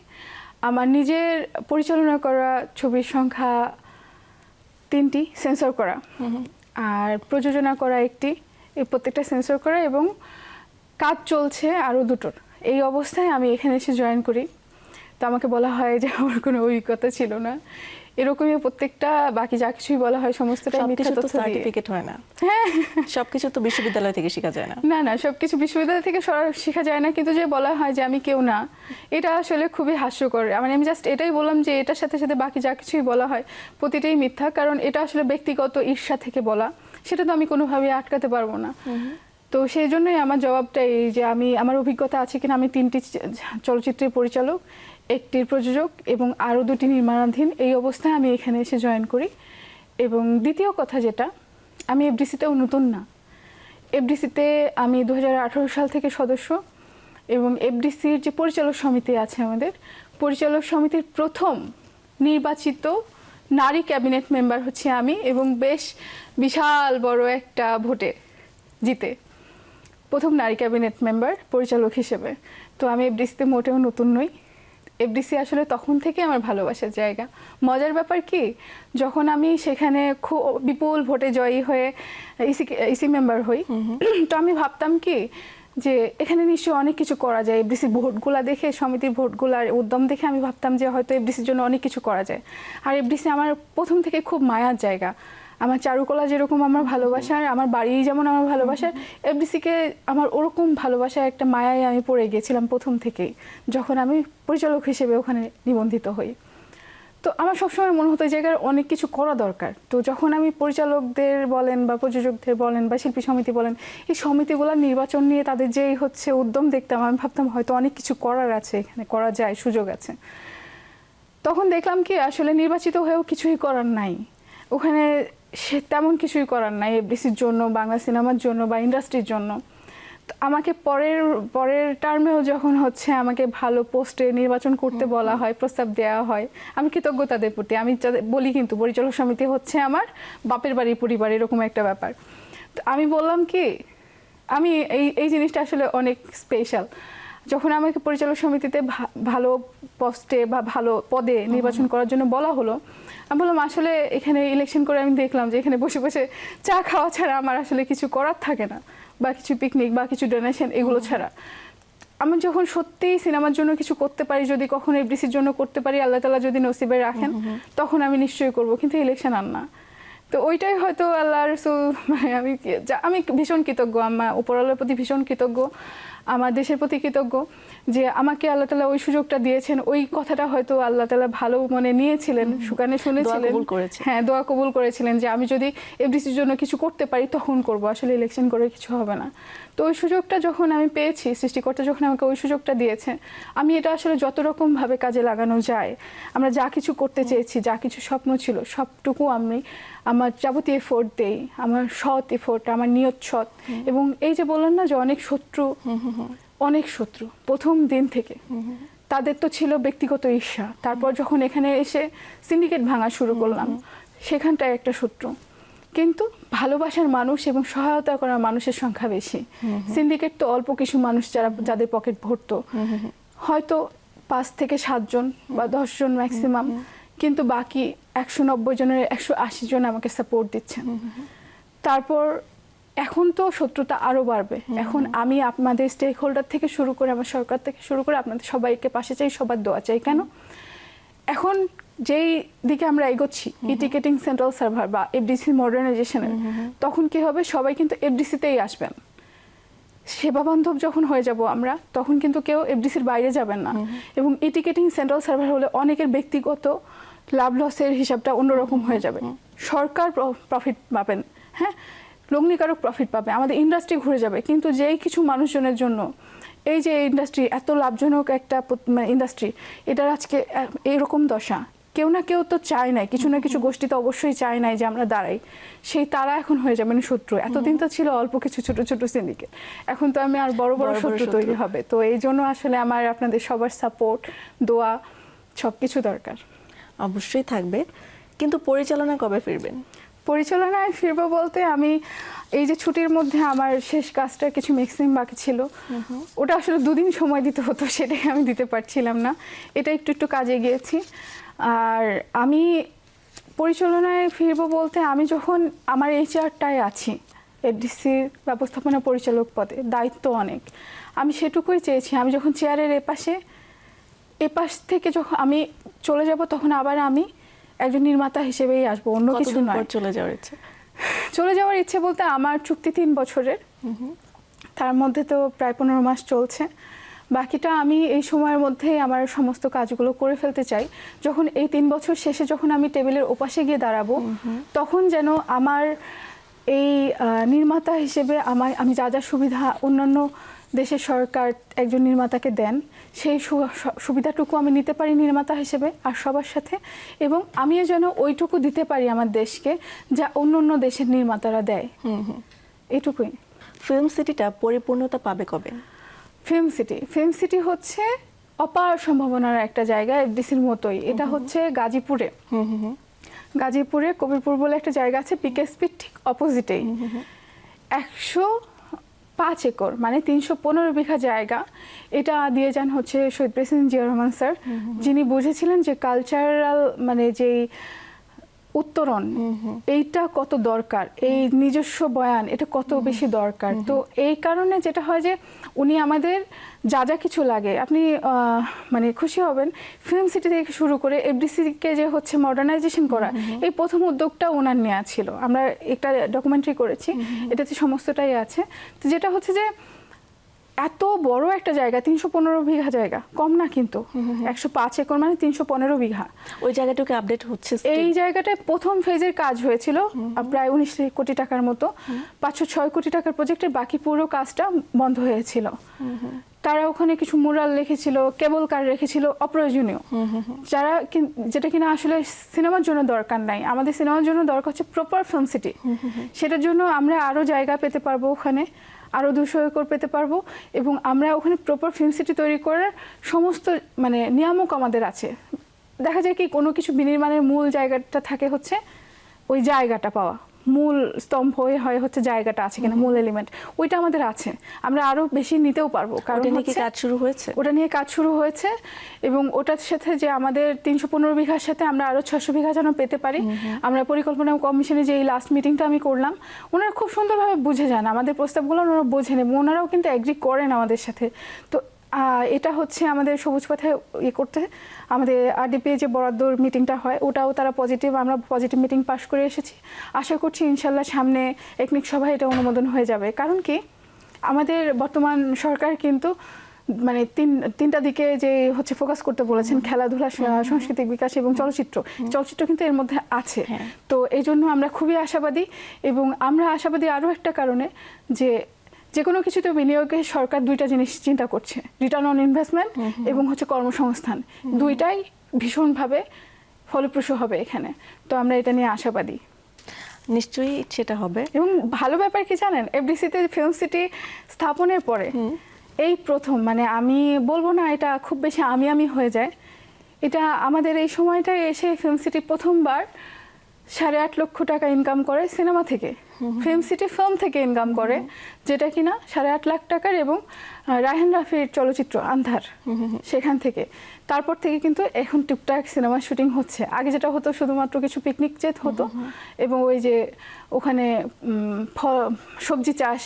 আমার নিজের পরিচালনা করা ছবির সংখ্যা 3টি, সেন্সর করা, আর প্রযোজনা করা 1টি, এই প্রত্যেকটা সেন্সর করা, এবং কাজ চলছে আরও 2টোর। এই অবস্থায় আমি এখানে এসে জয়েন করি। তো আমাকে বলা হয় যে আমার কোনো অভিজ্ঞতা ছিল না, এরকমই প্রত্যেকটা বাকি যা কিছুই বলা হয় সমস্তটা মিথ্যা তথ্য দিয়ে। সার্টিফিকেট হয় না, সবকিছু তো বিশ্ববিদ্যালয় থেকে শেখা যায় না। না, সবকিছু বিশ্ববিদ্যালয় থেকে শেখা যায় না, কিন্তু যে বলা হয় যে আমি কেউ না, এটা আসলে খুবই হাস্যকর। মানে আমি জাস্ট এটাই বললাম যে এটার সাথে সাথে বাকি যা কিছুই বলা হয় প্রতিটাই মিথ্যা, কারণ এটা আসলে ব্যক্তিগত ঈর্ষা থেকে বলা, সেটা তো আমি কোনোভাবেই আটকাতে পারবো না। তো সেই জন্যই আমার জবাবটা এই যে আমার অভিজ্ঞতা আছে কিনা। আমি 3টি চলচ্চিত্রের পরিচালক, 1টির প্রযোজক, এবং আরও 2টি নির্মাণাধীন। এই অবস্থায় আমি এখানে এসে জয়েন করি। এবং দ্বিতীয় কথা যেটা, আমি এফডিসিতেও নতুন না। এফডিসিতে আমি 2018 সাল থেকে সদস্য, এবং এফডিসির যে পরিচালক সমিতি আছে, আমাদের পরিচালক সমিতির প্রথম নির্বাচিত নারী ক্যাবিনেট মেম্বার হচ্ছে আমি, এবং বেশ বিশাল বড় একটা ভোটে জিতে প্রথম নারী ক্যাবিনেট মেম্বার পরিচালক হিসেবে। তো আমি এফডিসিতে মোটেও নতুন নই। এফডিসি আসলে তখন থেকে আমার ভালোবাসার জায়গা। মজার ব্যাপার কি, যখন আমি সেখানে খুব বিপুল ভোটে জয়ী হয়ে ইসি মেম্বার হই, তো আমি ভাবতাম কি যে এখানে নিশ্চয়ই অনেক কিছু করা যায়। এফডিসির ভোটগুলা দেখে, সমিতির ভোটগুলার উদ্যম দেখে আমি ভাবতাম যে হয়তো এফডিসির জন্য অনেক কিছু করা যায়। আর এফডিসি আমার প্রথম থেকে খুব মায়ার জায়গা। আমার চারুকলা যেরকম আমার ভালোবাসার, আমার বাড়ি যেমন আমার ভালোবাসার, এফডিসিকে আমার ওরকম ভালোবাসার একটা মায়ায় আমি পড়ে গিয়েছিলাম প্রথম থেকেই, যখন আমি পরিচালক হিসেবে ওখানে নিবন্ধিত হই। তো আমার সবসময় মনে হতো এই জায়গার অনেক কিছু করা দরকার। তো যখন আমি পরিচালকদের বলেন বা প্রযোজকদের বলেন বা শিল্পী সমিতি বলেন, এই সমিতিগুলোর নির্বাচন নিয়ে তাদের যেই উদ্যম দেখতাম, আমি ভাবতাম হয়তো অনেক কিছু করার আছে, এখানে করা যায়, সুযোগ আছে। তখন দেখলাম কি আসলে নির্বাচিত হয়েও কিছুই করার নাই ওখানে, তেমন কিছুই করার নাই এফডিসির জন্য, বাংলা সিনেমার জন্য বা ইন্ডাস্ট্রির জন্য। আমাকে পরের টার্মেও যখন আমাকে ভালো পোস্টে নির্বাচন করতে বলা হয়, প্রস্তাব দেওয়া হয়, আমি কৃতজ্ঞ তাদের প্রতি। আমি বলি কিন্তু পরিচালক সমিতি হচ্ছে আমার বাপের বাড়ির পরিবার, এরকম একটা ব্যাপার। তো আমি বললাম কি, আমি এই জিনিসটা আসলে অনেক স্পেশাল। যখন আমাকে পরিচালক সমিতিতে ভালো পোস্টে বা ভালো পদে নির্বাচন করার জন্য বলা হলো, আমি বললাম আসলে এখানে ইলেকশন করে আমি দেখলাম যে এখানে বসে বসে চা খাওয়া ছাড়া আমার আসলে কিছু করার থাকে না, বা কিছু পিকনিক বা কিছু ডোনেশন এগুলো ছাড়া। আমি যখন সত্যিই সিনেমার জন্য কিছু করতে পারি, যদি কখনো এফডিসির জন্য করতে পারি, আল্লাহ তাআলা যদি নসিবে রাখেন, তখন আমি নিশ্চয়ই করব, কিন্তু ইলেকশন আর না। তো ওইটাই হয়তো আল্লাহ রাসূল, মানে আমি ভীষণ কৃতজ্ঞ, আমার উপরওয়ালার প্রতি ভীষণ কৃতজ্ঞ, আমার দেশের প্রতি কৃতজ্ঞ যে আমাকে আল্লাহ তাআলা ওই সুযোগটা দিয়েছেন। ওই কথাটা হয়তো আল্লাহ তাআলা ভালো মনে নিয়েছিলেন, সুকানে শুনেছিলেন, হ্যাঁ দোয়া কবুল করেছিলেন যে আমি যদি এফডিসির জন্য কিছু করতে পারি তখন করব, আসলে ইলেকশন করে কিছু হবে না। তো ওই সুযোগটা যখন আমি পেয়েছি, সৃষ্টিকর্তা যখন আমাকে ওই সুযোগটা দিয়েছে, আমি এটা আসলে যত রকমভাবে কাজে লাগানো যায়, আমরা যা কিছু করতে চেয়েছি, যা কিছু স্বপ্ন ছিল, সবটুকু আমি আমার যাবতীয় এফোর্ট দেই, আমার সৎ এফোর্ট, আমার নিয়ত সৎ। এবং এই যে বললেন না যে অনেক শত্রু প্রথম দিন থেকে, তাদের তো ছিল ব্যক্তিগত ঈর্ষা। তারপর যখন এখানে এসে সিন্ডিকেট ভাঙা শুরু করলাম, সেখানটায় একটা সূত্র। কিন্তু ভালোবাসার মানুষ এবং সহায়তা করার মানুষের সংখ্যা বেশি। সিন্ডিকেট তো অল্প কিছু মানুষ যাদের পকেট ভরতো, হয়তো 5 থেকে 7 জন বা 10 জন ম্যাক্সিমাম, কিন্তু বাকি 190 জনের 180 জন আমাকে সাপোর্ট দিচ্ছেন। তারপর এখন তো শত্রুতা আরো বাড়বে। এখন আমি আপনাদের স্টেক হোল্ডার থেকে শুরু করে, আমার সরকার থেকে শুরু করে আপনাদের সবাইকে পাশে চাই, সবার দোয়া চাই। কেন? এখন যেই দিকে আমরা এগোচ্ছি, ই টিকেটিং সেন্ট্রাল সার্ভার বা এফডিসি মডার্নাইজেশনের, তখন কি হবে, সবাই কিন্তু এফডিসিতেই আসবেন। সেবা বান্ধব যখন হয়ে যাব আমরা, তখন কিন্তু কেউ এফডিসির বাইরে যাবেন না। এবং ই টিকেটিং সেন্ট্রাল সার্ভার হলে অনেকের ব্যক্তিগত লাভ লসের হিসাবটা অন্যরকম হয়ে যাবে। সরকার প্রফিট পাবেন, হ্যাঁ, লগ্নিকারক প্রফিট পাবে, আমাদের ইন্ডাস্ট্রি ঘুরে যাবে। কিন্তু যেই কিছু মানুষজনের জন্য এই যে ইন্ডাস্ট্রি এত লাভজনক একটা ইন্ডাস্ট্রি, এটার আজকে এরকম দশা, কেউ না কেউ তো চায় নাই, কিছু না কিছু গোষ্ঠী তো অবশ্যই চায় নাই যে আমরা দাঁড়াই। সেই তারা এখন হয়ে যাবে শত্রু। এতদিন তো ছিল অল্প কিছু ছোট ছোট সিন্ডিকেট, এখন তো আমি আর বড় বড় শত্রু তৈরি হবে। তো এই জন্য আসলে আমার আপনাদের সবার সাপোর্ট, দোয়া সবকিছু দরকার। অবশ্যই থাকবে। কিন্তু পরিচালনা কবে ফিরবেন? পরিচালনায় ফিরবো বলতে, আমি এই যে ছুটির মধ্যে আমার শেষ কাজটা কিছু ম্যাক্সিমাম বাকি ছিল, ওটা আসলে 2 দিন সময় দিতে হতো, সেটাই আমি দিতে পারছিলাম না। এটা একটু একটু কাজে গিয়েছি। আর আমি পরিচালনায় ফিরবো বলতে, আমি যখন আমার এই চেয়ারটায় আছি, এফডিসির ব্যবস্থাপনা পরিচালক পদে, দায়িত্ব অনেক, আমি সেটুকুই চেয়েছি। আমি যখন চেয়ারের এপাশ থেকে যখন আমি চলে যাব, তখন আবার আমি একজন নির্মাতা হিসেবেই আসবো, অন্য কিছু নয়। চলে যাওয়ার ইচ্ছে বলতে, আমার চুক্তি 3 বছরের, তার মধ্যে তো প্রায় 15 মাস চলছে। বাকিটা আমি এই সময়ের মধ্যেই আমার সমস্ত কাজগুলো করে ফেলতে চাই। যখন এই 3 বছর শেষে যখন আমি টেবিলের ওপাশে গিয়ে দাঁড়াবো, তখন যেন আমার এই নির্মাতা হিসেবে আমি যা যা সুবিধা অন্যান্য দেশের সরকার একজন নির্মাতাকে দেন, সেই সুবিধাটুকু আমি নিতে পারি নির্মাতা হিসেবে আর সবার সাথে, এবং আমিও যেন ওইটুকু দিতে পারি আমার দেশকে যা অন্য দেশের নির্মাতারা দেয়। এটুকুই। ফিল্ম সিটিটা পরিপূর্ণতা পাবে কবে? ফিল্ম সিটি হচ্ছে অপার সম্ভাবনার একটা জায়গা, এফডিসির মতোই। এটা হচ্ছে গাজীপুরে কবিরপুর বলে একটা জায়গা আছে, পিকেএসপির ঠিক অপোজিটেই। 105 একর মানে 315 বিঘা জায়গা। এটা দিয়ে যান হচ্ছে শহীদ প্রেসিডেন্ট জিয়া রহমান স্যার, যিনি বুঝেছিলেন যে কালচারাল মানে যেই উত্তরণ, এইটা কত দরকার, এই নিজস্ব বয়ান এটা কত বেশি দরকার। তো এই কারণে যেটা হয় যে উনি আমাদের যা যা কিছু লাগে, আপনি মানে খুশি হবেন, ফিল্ম সিটি থেকে শুরু করে এফডিসিকে যে হচ্ছে মডার্নাইজেশন করা, এই প্রথম উদ্যোগটা ওনার নেওয়া ছিল। আমরা একটা ডকুমেন্টারি করেছি, এটাতে সমস্তটাই আছে। তো যেটা হচ্ছে যে এত বড় একটা জায়গা, 315 বিঘা জায়গা, কম না কিন্তু। 105 একর মানে 315 বিঘা। ওই জায়গাটাকে আপডেট হচ্ছে। এই জায়গাটায় প্রথম ফেজের কাজ হয়েছিল প্রায় 19 কোটি টাকার মতো, 506 কোটি টাকার প্রজেক্টের বাকি পুরো কাজটা বন্ধ হয়েছিল। তারা ওখানে কিছু মুরাল রেখেছিল, কেবল কার রেখেছিল অপ্রয়োজনীয়, যেটা কিনা আসলে সিনেমার জন্য দরকার নাই। আমাদের সিনেমার জন্য দরকার হচ্ছে প্রপার ফিল্ম সিটি। সেটার জন্য আমরা আরো জায়গা পেতে পারবো, ওখানে আরো 200 একর পেতে পারবো, এবং আমরা ওখানে প্রপার ফিল্ম সিটি তৈরি করার সমস্ত মানে নিয়ামক আমাদের আছে। দেখা যায় কি, কোনো কিছু বিনির্মাণের মূল জায়গাটা থাকে হচ্ছে ওই জায়গাটা পাওয়া, মূল স্তম্ভ হয় হচ্ছে জায়গাটা আছে কিনা, মূল এলিমেন্ট ওইটা আমাদের আছে। আমরা আরো বেশি নিতেও পারবো, কারণ কাজ শুরু হয়েছে, ওটা নিয়ে কাজ শুরু হয়েছে। এবং ওটার সাথে যে আমাদের 315 বিঘার সাথে আমরা আরো 600 বিঘা যেন পেতে পারি। আমরা পরিকল্পনা কমিশনে যে এই লাস্ট মিটিংটা আমি করলাম, ওনারা খুব সুন্দরভাবে বুঝে যান আমাদের প্রস্তাবগুলো, ওনারা বোঝেন এবং ওনারাও কিন্তু এগ্রি করেন আমাদের সাথে। তো এটা হচ্ছে আমাদের সবুজ পথে করতে, আমাদের আরডিপি যে বরাদ্দর মিটিংটা হয়, ওটাও তারা পজিটিভ, আমরা পজিটিভ মিটিং পাস করে এসেছি। আশা করছি ইনশাল্লাহ সামনে একনিক সভায় এটা অনুমোদন হয়ে যাবে। কারণ কি, আমাদের বর্তমান সরকার কিন্তু মানে তিনটা দিকে যে হচ্ছে ফোকাস করতে বলেছেন, খেলাধুলা, সাংস্কৃতিক বিকাশ এবং চলচ্চিত্র কিন্তু এর মধ্যে আছে। তো এই জন্য আমরা খুবই আশাবাদী, এবং আমরা আশাবাদী আরও একটা কারণে, যে কোনো কিছুতে বিনিয়োগে সরকার 2টা জিনিস চিন্তা করছে, রিটার্ন অন ইনভেস্টমেন্ট এবং হচ্ছে কর্মসংস্থান। 2টাই ভীষণভাবে ফলপ্রসূ হবে এখানে। তো আমরা এটা নিয়ে আশাবাদী। নিশ্চয়ই সেটা হবে। এবং ভালো ব্যাপার কি জানেন, এফডিসিতে ফিল্ম সিটি স্থাপনের পরে এই প্রথম, মানে আমি বলবো না এটা খুব বেশি আমি হয়ে যায়, এটা আমাদের এই সময়টায় এসে ফিল্ম সিটি প্রথমবার 8.5 লক্ষ টাকা ইনকাম করে সিনেমা থেকে, ফিল্ম সিটি ফিল্ম থেকে ইনকাম করে, যেটা কিনা 8.5 লাখ টাকার, এবং রায়হান রাফির চলচ্চিত্র আন্ধার সেখান থেকে। তারপর থেকে কিন্তু এখন টুকটাক সিনেমা শুটিং হচ্ছে। আগে যেটা হতো শুধুমাত্র কিছু পিকনিক জেট হতো, এবং ওই যে ওখানে সবজি চাষ,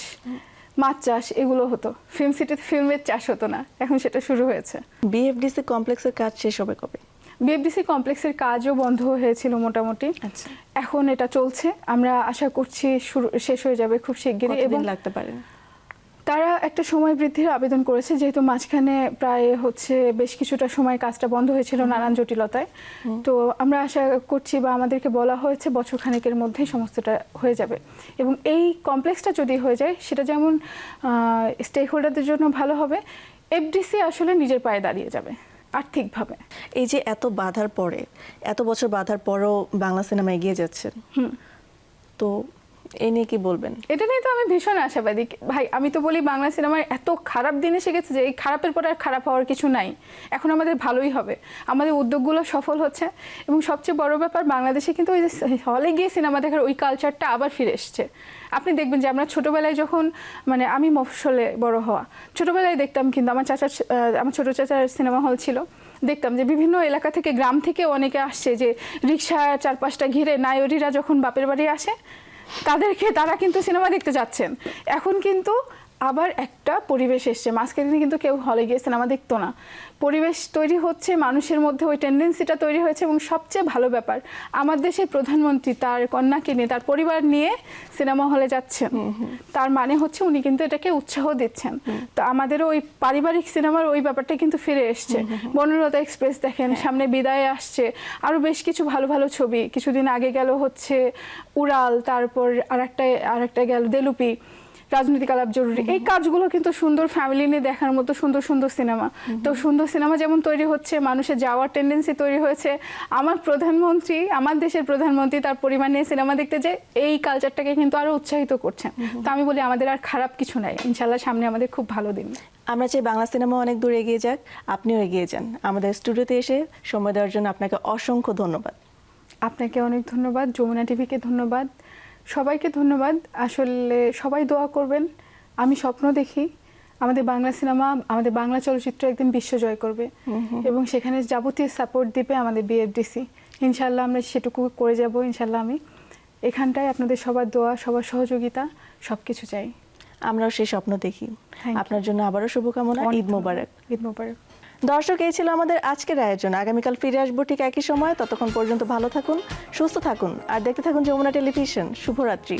মাছ চাষ এগুলো হতো। ফিল্ম সিটিতে ফিল্মের চাষ হতো না, এখন সেটা শুরু হয়েছে। বিএফডিসি কমপ্লেক্সের কাজ শেষ হবে কবে? বিএফডিসি কমপ্লেক্সের কাজও বন্ধ হয়েছিল মোটামুটি, আচ্ছা, এখন এটা চলছে। আমরা আশা করছি শেষ হয়ে যাবে খুব শিগগিরই। এবং কতদিন লাগতে পারে? তারা একটা সময় বৃদ্ধির আবেদন করেছে, যেহেতু মাঝখানে প্রায় বেশ কিছুটা সময় কাজটা বন্ধ হয়েছিল নানান জটিলতায়। তো আমরা আশা করছি, বা আমাদেরকে বলা হয়েছে, বছর খানেকের মধ্যেই সমস্তটা হয়ে যাবে। এবং এই কমপ্লেক্সটা যদি হয়ে যায়, সেটা যেমন স্টেক হোল্ডারদের জন্য ভালো হবে, এফডিসি আসলে নিজের পায়ে দাঁড়িয়ে যাবে আর্থিকভাবে। এই যে এত বাধার পরে, এত বছর বাধার পরেও বাংলা সিনেমা এগিয়ে যাচ্ছে, তো এই নিয়ে কি বলবেন? এটা নিয়ে তো আমি ভীষণ আশাবাদী ভাই। আমি তো বলি, বাংলা সিনেমার এত খারাপ দিন এসে গেছে যে এই খারাপের পর আর খারাপ হওয়ার কিছু নাই, এখন আমাদের ভালোই হবে। আমাদের উদ্যোগগুলো সফল হচ্ছে, এবং সবচেয়ে বড় ব্যাপার, বাংলাদেশে কিন্তু ওই যে হলে গিয়ে সিনেমা দেখার ওই কালচারটা আবার ফিরে এসছে। আপনি দেখবেন যে আমরা ছোটবেলায় যখন, মানে আমি মফস্বলে বড় হওয়া, ছোটবেলায় দেখতাম কিন্তু আমার ছোট চাচার সিনেমা হল ছিল, দেখতাম যে বিভিন্ন এলাকা থেকে, গ্রাম থেকে অনেকে আসছে, যে রিক্সা 4-5টা ঘিরে নায়রীরা যখন বাপের বাড়ি আসে, তারা কিন্তু সিনেমা দেখতে যাচ্ছেন। এখন কিন্তু আবার একটা পরিবেশ এসছে, মাঝখানে কিন্তু কেউ হলে গিয়ে সিনেমা দেখতো না, পরিবেশ তৈরি হচ্ছে, মানুষের মধ্যে ওই টেন্ডেন্সিটা তৈরি হয়েছে। এবং সবচেয়ে ভালো ব্যাপার, আমার দেশের প্রধানমন্ত্রী তার কন্যাকে নিয়ে, তার পরিবার নিয়ে সিনেমা হলে যাচ্ছেন, তার মানে হচ্ছে উনি কিন্তু এটাকে উৎসাহ দিচ্ছেন। তো আমাদেরও ওই পারিবারিক সিনেমার ওই ব্যাপারটা কিন্তু ফিরে এসছে। বনলতা এক্সপ্রেস দেখেন, সামনে বিদায় আসছে, আরো বেশ কিছু ভালো ভালো ছবি। কিছুদিন আগে গেল উড়াল, তারপর আরেকটা গেল দেলুপি, রাজনৈতিক আলাপ জরুরি। এই কাজগুলো কিন্তু সুন্দর, ফ্যামিলি নিয়ে দেখার মতো সুন্দর সুন্দর সিনেমা। তো সুন্দর সিনেমা যেমন তৈরি হচ্ছে, মানুষের যাওয়ার টেন্ডেন্সি তৈরি হয়েছে। আমার দেশের প্রধানমন্ত্রী তার পরিবার নিয়ে সিনেমা দেখতে যায়, এই কালচারটাকে কিন্তু আরো উৎসাহিত করছেন। তো আমি বলি, আমাদের আর খারাপ কিছু নাই, ইনশাল্লাহ সামনে আমাদের খুব ভালো দিন। আমরা চাই বাংলা সিনেমা অনেক দূর এগিয়ে যাক, আপনিও এগিয়ে যান। আমাদের স্টুডিওতে এসে সময় দেওয়ার জন্য আপনাকে অসংখ্য ধন্যবাদ। আপনাকে অনেক ধন্যবাদ, যমুনা টিভিকে ধন্যবাদ, সবাইকে ধন্যবাদ। আসলে সবাই দোয়া করবেন। আমি স্বপ্ন দেখি আমাদের বাংলা সিনেমা, আমাদের বাংলা চলচ্চিত্র একদিন বিশ্ব জয় করবে, এবং সেখানে যাবতীয় সাপোর্ট দিবে আমাদের বিএফডিসি। ইনশাল্লাহ আমরা সেটুকু করে যাব। ইনশাল্লাহ আমি এখানটায় আপনাদের সবার দোয়া, সবার সহযোগিতা, সবকিছু চাই। আমরাও সেই স্বপ্ন দেখি। আপনার জন্য আবারও শুভকামনা। ঈদ মোবারক। ঈদ মোবারক। দর্শক, এই ছিল আমাদের আজকের আয়োজন। আগামীকাল ফিরে আসবো ঠিক একই সময়। ততক্ষণ পর্যন্ত ভালো থাকুন, সুস্থ থাকুন, আর দেখতে থাকুন যমুনা টেলিভিশন। শুভরাত্রি।